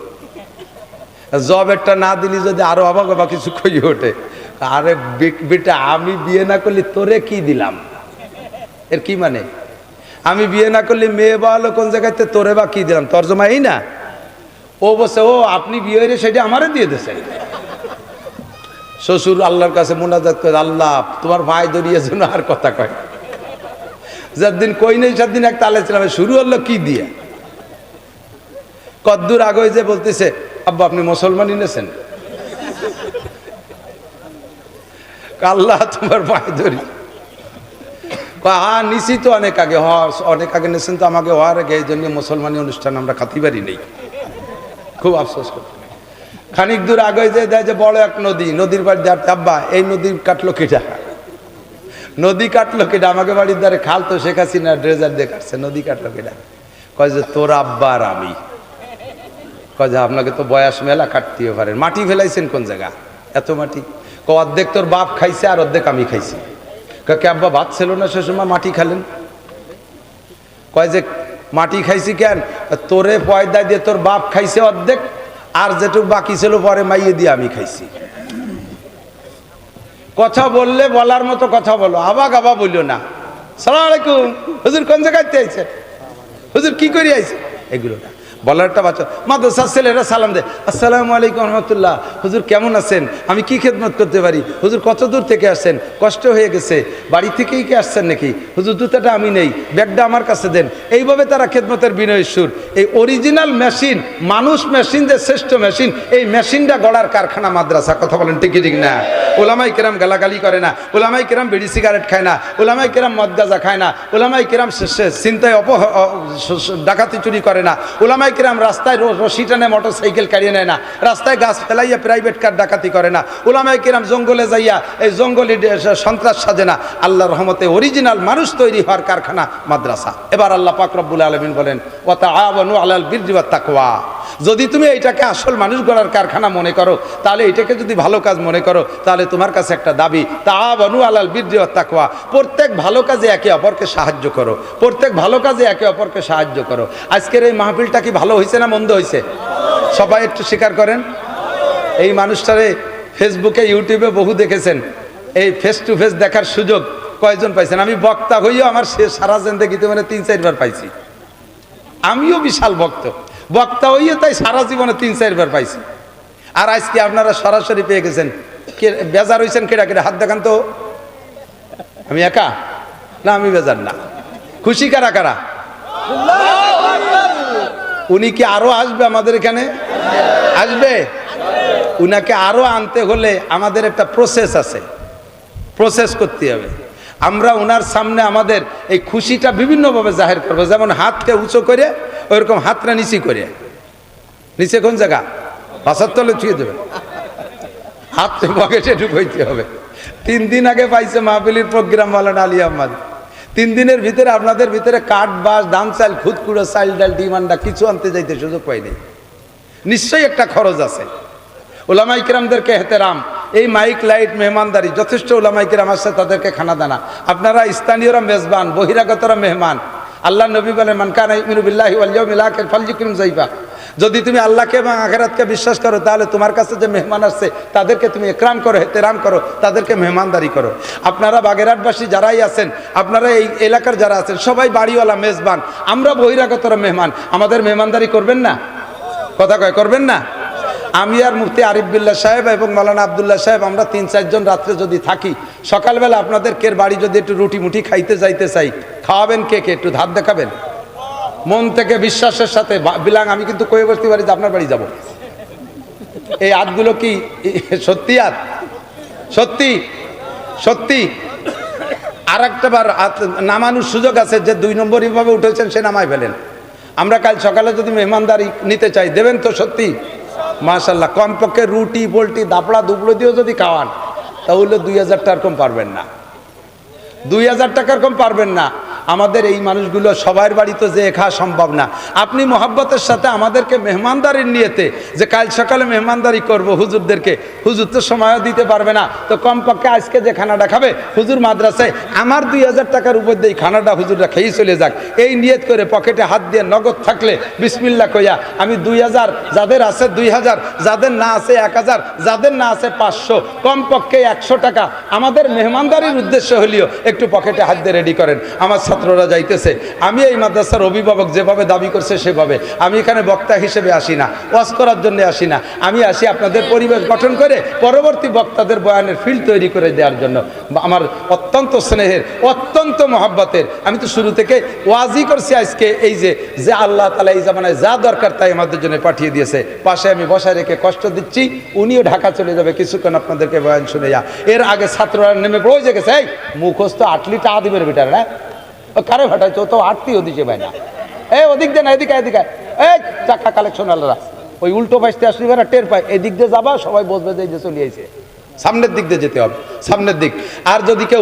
জব একটা না দিলি যদি আরো অবাক অবাক কিছু কই ওঠে। আরে বেটা, আমি বিয়ে না করলে তোরে কি দিলাম? এর কি মানে? আমি বিয়ে না করলে মেয়ে বা হলো কোন জায়গাতে, তোরে বা কি দিলাম? তর্জমা এই না। ও বসে, ও আপনি বিয়ে হয়ে সেটা আমারে দিয়ে দিয়েছেন। শ্বশুর আল্লাহর কাছে মোনাজাত করে, আল্লাহ তোমার ভাই ধরিয়ে যেন আর কথা কয়। যার দিন কই নেই সাত দিন এক তালে ছিলাম, শুরু হলো কি দিয়ে, কদ্দূর আগে যে বলতেছে আব্বা আপনি মুসলমানই নেছেন, আল্লাহ তোমার পায়ে ধরি, হ্যাঁ নিশ্চিত তো অনেক আগে, অনেক আগে নেছেন তো আমাকে হওয়ার আগে, এই জন্য মুসলমানি অনুষ্ঠান আমরা খাতি পারি নেই, খুব আফসোস করি। খানিক দূর আগে যে দেয় যে বড় এক নদী, নদীর বাড়ি দাঁড়তে আব্বা এই নদী কাটলো কেটা, নদী কাটলো কেটা, আমাকে বাড়ির দ্বারে খাল তো শেখ হাসিনা ড্রেজার দিয়ে কাটছে, নদী কাটলো কেটা, কয় যে তোর আব্বা আর আমি, কয় যে আপনাকে তো বয়স মেলা কাটতেও পারেন, মাটি ফেলাইছেন কোন জায়গা এত মাটি, অর্ধেক তোর বাপ খাইছে আর অর্ধেক আমি খাইছি, কে আব্বা ভাত ছিল না সে সময় মাটি খালেন, কয় যে মাটি খাইছি কেন, তোরে পয়দা দিয়ে তোর বাপ খাইছে অর্ধেক, আর যেটুকু বাকি ছিল পরে মাইয়ে দিয়ে আমি খাইছি। কথা বললে বলার মতো কথা বলো, আবা গাবা বলিও না। সালাম আলাইকুম হুজুর, কোন জায়গায় আইছেন, হুজুর কি করে আইছে, এগুলো না বলার একটা বাচ্চা। মাদ্রাসার ছেলেরা সালাম দেয়, আসসালামু আলাইকুম রহমতুল্লাহ, হুজুর কেমন আছেন, আমি কি খেদমত করতে পারি, হুজুর কত দূর থেকে আসছেন, কষ্ট হয়ে গেছে, বাড়ি থেকেই কি আসছেন নাকি, হুজুর জুতাটা আমি নেই, ব্যাগটা আমার কাছে দেন। এইভাবে তারা খেদমতের বিনয়ের সুর। এই অরিজিনাল মেশিন, মানুষ মেশিন যে শ্রেষ্ঠ মেশিন, এই মেশিনটা গড়ার কারখানা মাদ্রাসা। কথা বলেন ঠিক ঠিক না? ওলামাই কেরাম গালাগালি করে না, ওলামাই কেরাম বিড়ি সিগারেট খায় না, ওলামাই কেরাম মদ গাঁজা খায় না, ওলামাই কেরাম চিন্তায় ডাকাতি চুরি করে না, ওলামাই কিরাম রাস্তায় রশি টানে মোটর সাইকেল কাড়িয়ে নেয় না, রাস্তায় গাছ ফেলাইয়া প্রাইভেট কার ডাকাতি করে না, ওলামায়ে কিরাম জঙ্গলে যাইয়া এই জঙ্গলি সন্ত্রাস সাজে না। আল্লাহর রহমতে অরিজিনাল মানুষ তৈরি হওয়ার কারখানা মাদ্রাসা। এবার আল্লাহ পাক রব্বুল আলামিন বলেন ওয়া তাআওয়ানু আলাল বিররি ওয়াত তাকওয়া। যদি তুমি এইটাকে আসল মানুষ গড়ার কারখানা মনে করো, তাহলে এইটাকে যদি ভালো কাজ মনে করো, তাহলে তোমার কাছে একটা দাবি, তাআওয়ানু আলাল বিররি ওয়াত তাকওয়া। প্রত্যেক ভালো কাজে একে অপরকে সাহায্য করো, প্রত্যেক ভালো কাজে একে অপরকে সাহায্য করো। আজকের এই মাহফিলটা কি ভালো হয়েছে না মন্দ হয়েছে? সবাই একটু স্বীকার করেন। এই মানুষটারে ফেসবুকে ইউটিউবে বহু দেখেছেন, এই ফেস টু ফেস দেখার সুযোগ কয়জন পাইছেন? আমি বক্তা হইও আমার সারা জিন্দেগিতে মানে ৩-৪ বার পাইছি। আমিও বিশাল বক্তা হইও তাই সারা জীবনে ৩-৪ বার পাইছি। আর আজকে আপনারা সরাসরি পেয়ে গেছেন। কে বেজার হয়েছেন? কেডা কেডা হাত দেখান তো। আমি একা না, আমি বেজার না। খুশি কারা কারা? উনি কি আরো আসবে আমাদের এখানে? আসবে। উনাকে আরো আনতে হলে আমাদের একটা প্রসেস আছে, প্রসেস করতে হবে। আমরা ওনার সামনে আমাদের এই খুশিটা বিভিন্নভাবে জাহির করবো। যেমন হাতকে উঁচু করে, ওইরকম হাতটা নিচে করে, নিচে কোন জায়গা? বাসার তলে ছুঁয়ে দেবে, হাত পকেটে ঢুকাইতে হবে। 3 দিন আগে পাইছে মাহফিলের প্রোগ্রাম ওয়ালা আলী আহমদ। 3 দিনের ভিতরে আপনাদের ভিতরে কাঠ বাস ধান চাল খুদকুড়ো চাল ডাল ডিম আন্ডা কিছু আনতে যাইতে সুযোগ পাইনি। নিশ্চয়ই একটা খরচ আছে। ওলামাই কিরামদেরকে এহতেরাম, এই মাইক লাইট মেহমানদারি যথেষ্ট। ওলামাই কিরাম আসছে, তাদেরকে খানা দানা। আপনারা স্থানীয়রা মেজবান, বহিরাগতরা মেহমান। আল্লাহ নবী বলেন মান কানা ইউমিনু বিল্লাহি ওয়াল ইয়াউমিল আখির ফালইউকরিম যায়ফা। যদি তুমি আল্লাহকে এবং আখিরাতকে বিশ্বাস করো, তাহলে তোমার কাছে যে মেহমান আসছে তাদেরকে তুমি ইকরাম করো, এহতেরাম করো, তাদেরকে মেহমানদারি করো। আপনারা বাগেরহাটবাসী যারাই আছেন, আপনারা এই এলাকার যারা আছেন, সবাই বাড়িওয়ালা মেজবান। আমরা বহিরাগতরা মেহমান, আমাদের মেহমানদারি করবেন না? কথা কয় করবেন না? আমি আর মুফতি আরিফ বিল্লাহ সাহেব এবং মাওলানা আবদুল্লাহ সাহেব, আমরা 3-4 জন রাত্রে যদি থাকি, সকালবেলা আপনাদের কের বাড়ি যদি একটু রুটি মুটি খাইতে যাইতে চাই, খাওয়াবেন কে কে? একটু ধার দেখাবেন মন থেকে বিশ্বাসের সাথে। বিলাং আমি কিন্তু কয়ে বসতে পারি যে আপনার বাড়ি যাব। এই হাতগুলো কি সত্যি হাত? সত্যি সত্যি। আর একটা বার নামানোর সুযোগ আছে, যে 2 নম্বর এইভাবে উঠেছেন সে নামায় ফেলেন। আমরা কাল সকালে যদি মেহমানদারি নিতে চাই, দেবেন তো? সত্যি মাশাআল্লাহ। কমপক্ষে রুটি পোলট্রি দাপড়া দুবড়ো দিয়েও যদি খাওয়ান, তাহলে 2000 টাকার কম পারবেন না, 2000 টাকার কম পারবেন না। আমাদের এই মানুষগুলো সবার বাড়ি তো যে খাওয়া সম্ভব না। আপনি মহব্বতের সাথে আমাদেরকে মেহমানদারির নিয়েতে যে কাল সকালে মেহমানদারি করব হুজুরদেরকে, হুজুর তো সময়ও দিতে পারবে না, তো কমপক্ষে আজকে যে খানাটা খাবে হুজুর মাদ্রাসায়, আমার 2000 টাকার উপর দিয়ে খানাটা হুজুররা খেয়েই চলে যাক, এই নিয়ত করে পকেটে হাত দিয়ে নগদ থাকলে বিসমিল্লাহ কইয়া আমি 2000, যাদের আছে 2000, যাদের না আছে 1000, যাদের না আছে 500, কমপক্ষে 100 টাকা আমাদের মেহমানদারির উদ্দেশ্য হলেও একটু পকেটে হাত দিয়ে রেডি করেন। আমার ছাত্ররা যাইতেছে। আমি এই মাদ্রাসার অভিভাবক যেভাবে দাবি করছে সেভাবে। আমি এখানে বক্তা হিসেবে আসি না, ওয়াজ করার জন্য আসি না। আমি আসি আপনাদের পরিবেশ গঠন করে পরবর্তী বক্তাদের বয়ানের ফিল্ড তৈরি করে দেওয়ার জন্য। আমার অত্যন্ত স্নেহের, অত্যন্ত মহব্বতের। আমি তো শুরু থেকে ওয়াজই করছি আজকে এই যে আল্লাহ তাআলা এই জামানায় যা দরকার তাই আমাদের জন্য পাঠিয়ে দিয়েছে। পাশে আমি বসায় রেখে কষ্ট দিচ্ছি, উনিও ঢাকা চলে যাবে কিছুক্ষণ আপনাদেরকে বয়ান শুনে যা। এর আগে ছাত্ররা নেমে পড়ে গেছে, এই মুখস্থ 8 লিটার দিবের বেটার না কারে ভাটাইছো তো 8টিও দিছে ভাই না। এই ওদিক দিয়ে না, এদিকে এদিকে, এই টাকা কালেকশন আলাদা ওই উল্টো পাশতে আসলে এরা টের পায়, এদিক দিয়ে যাবা সবাই বসবে যে চলে আইছে। সামনের দিক দিয়ে যেতে হবে, সামনের দিক। আর যদি কেউ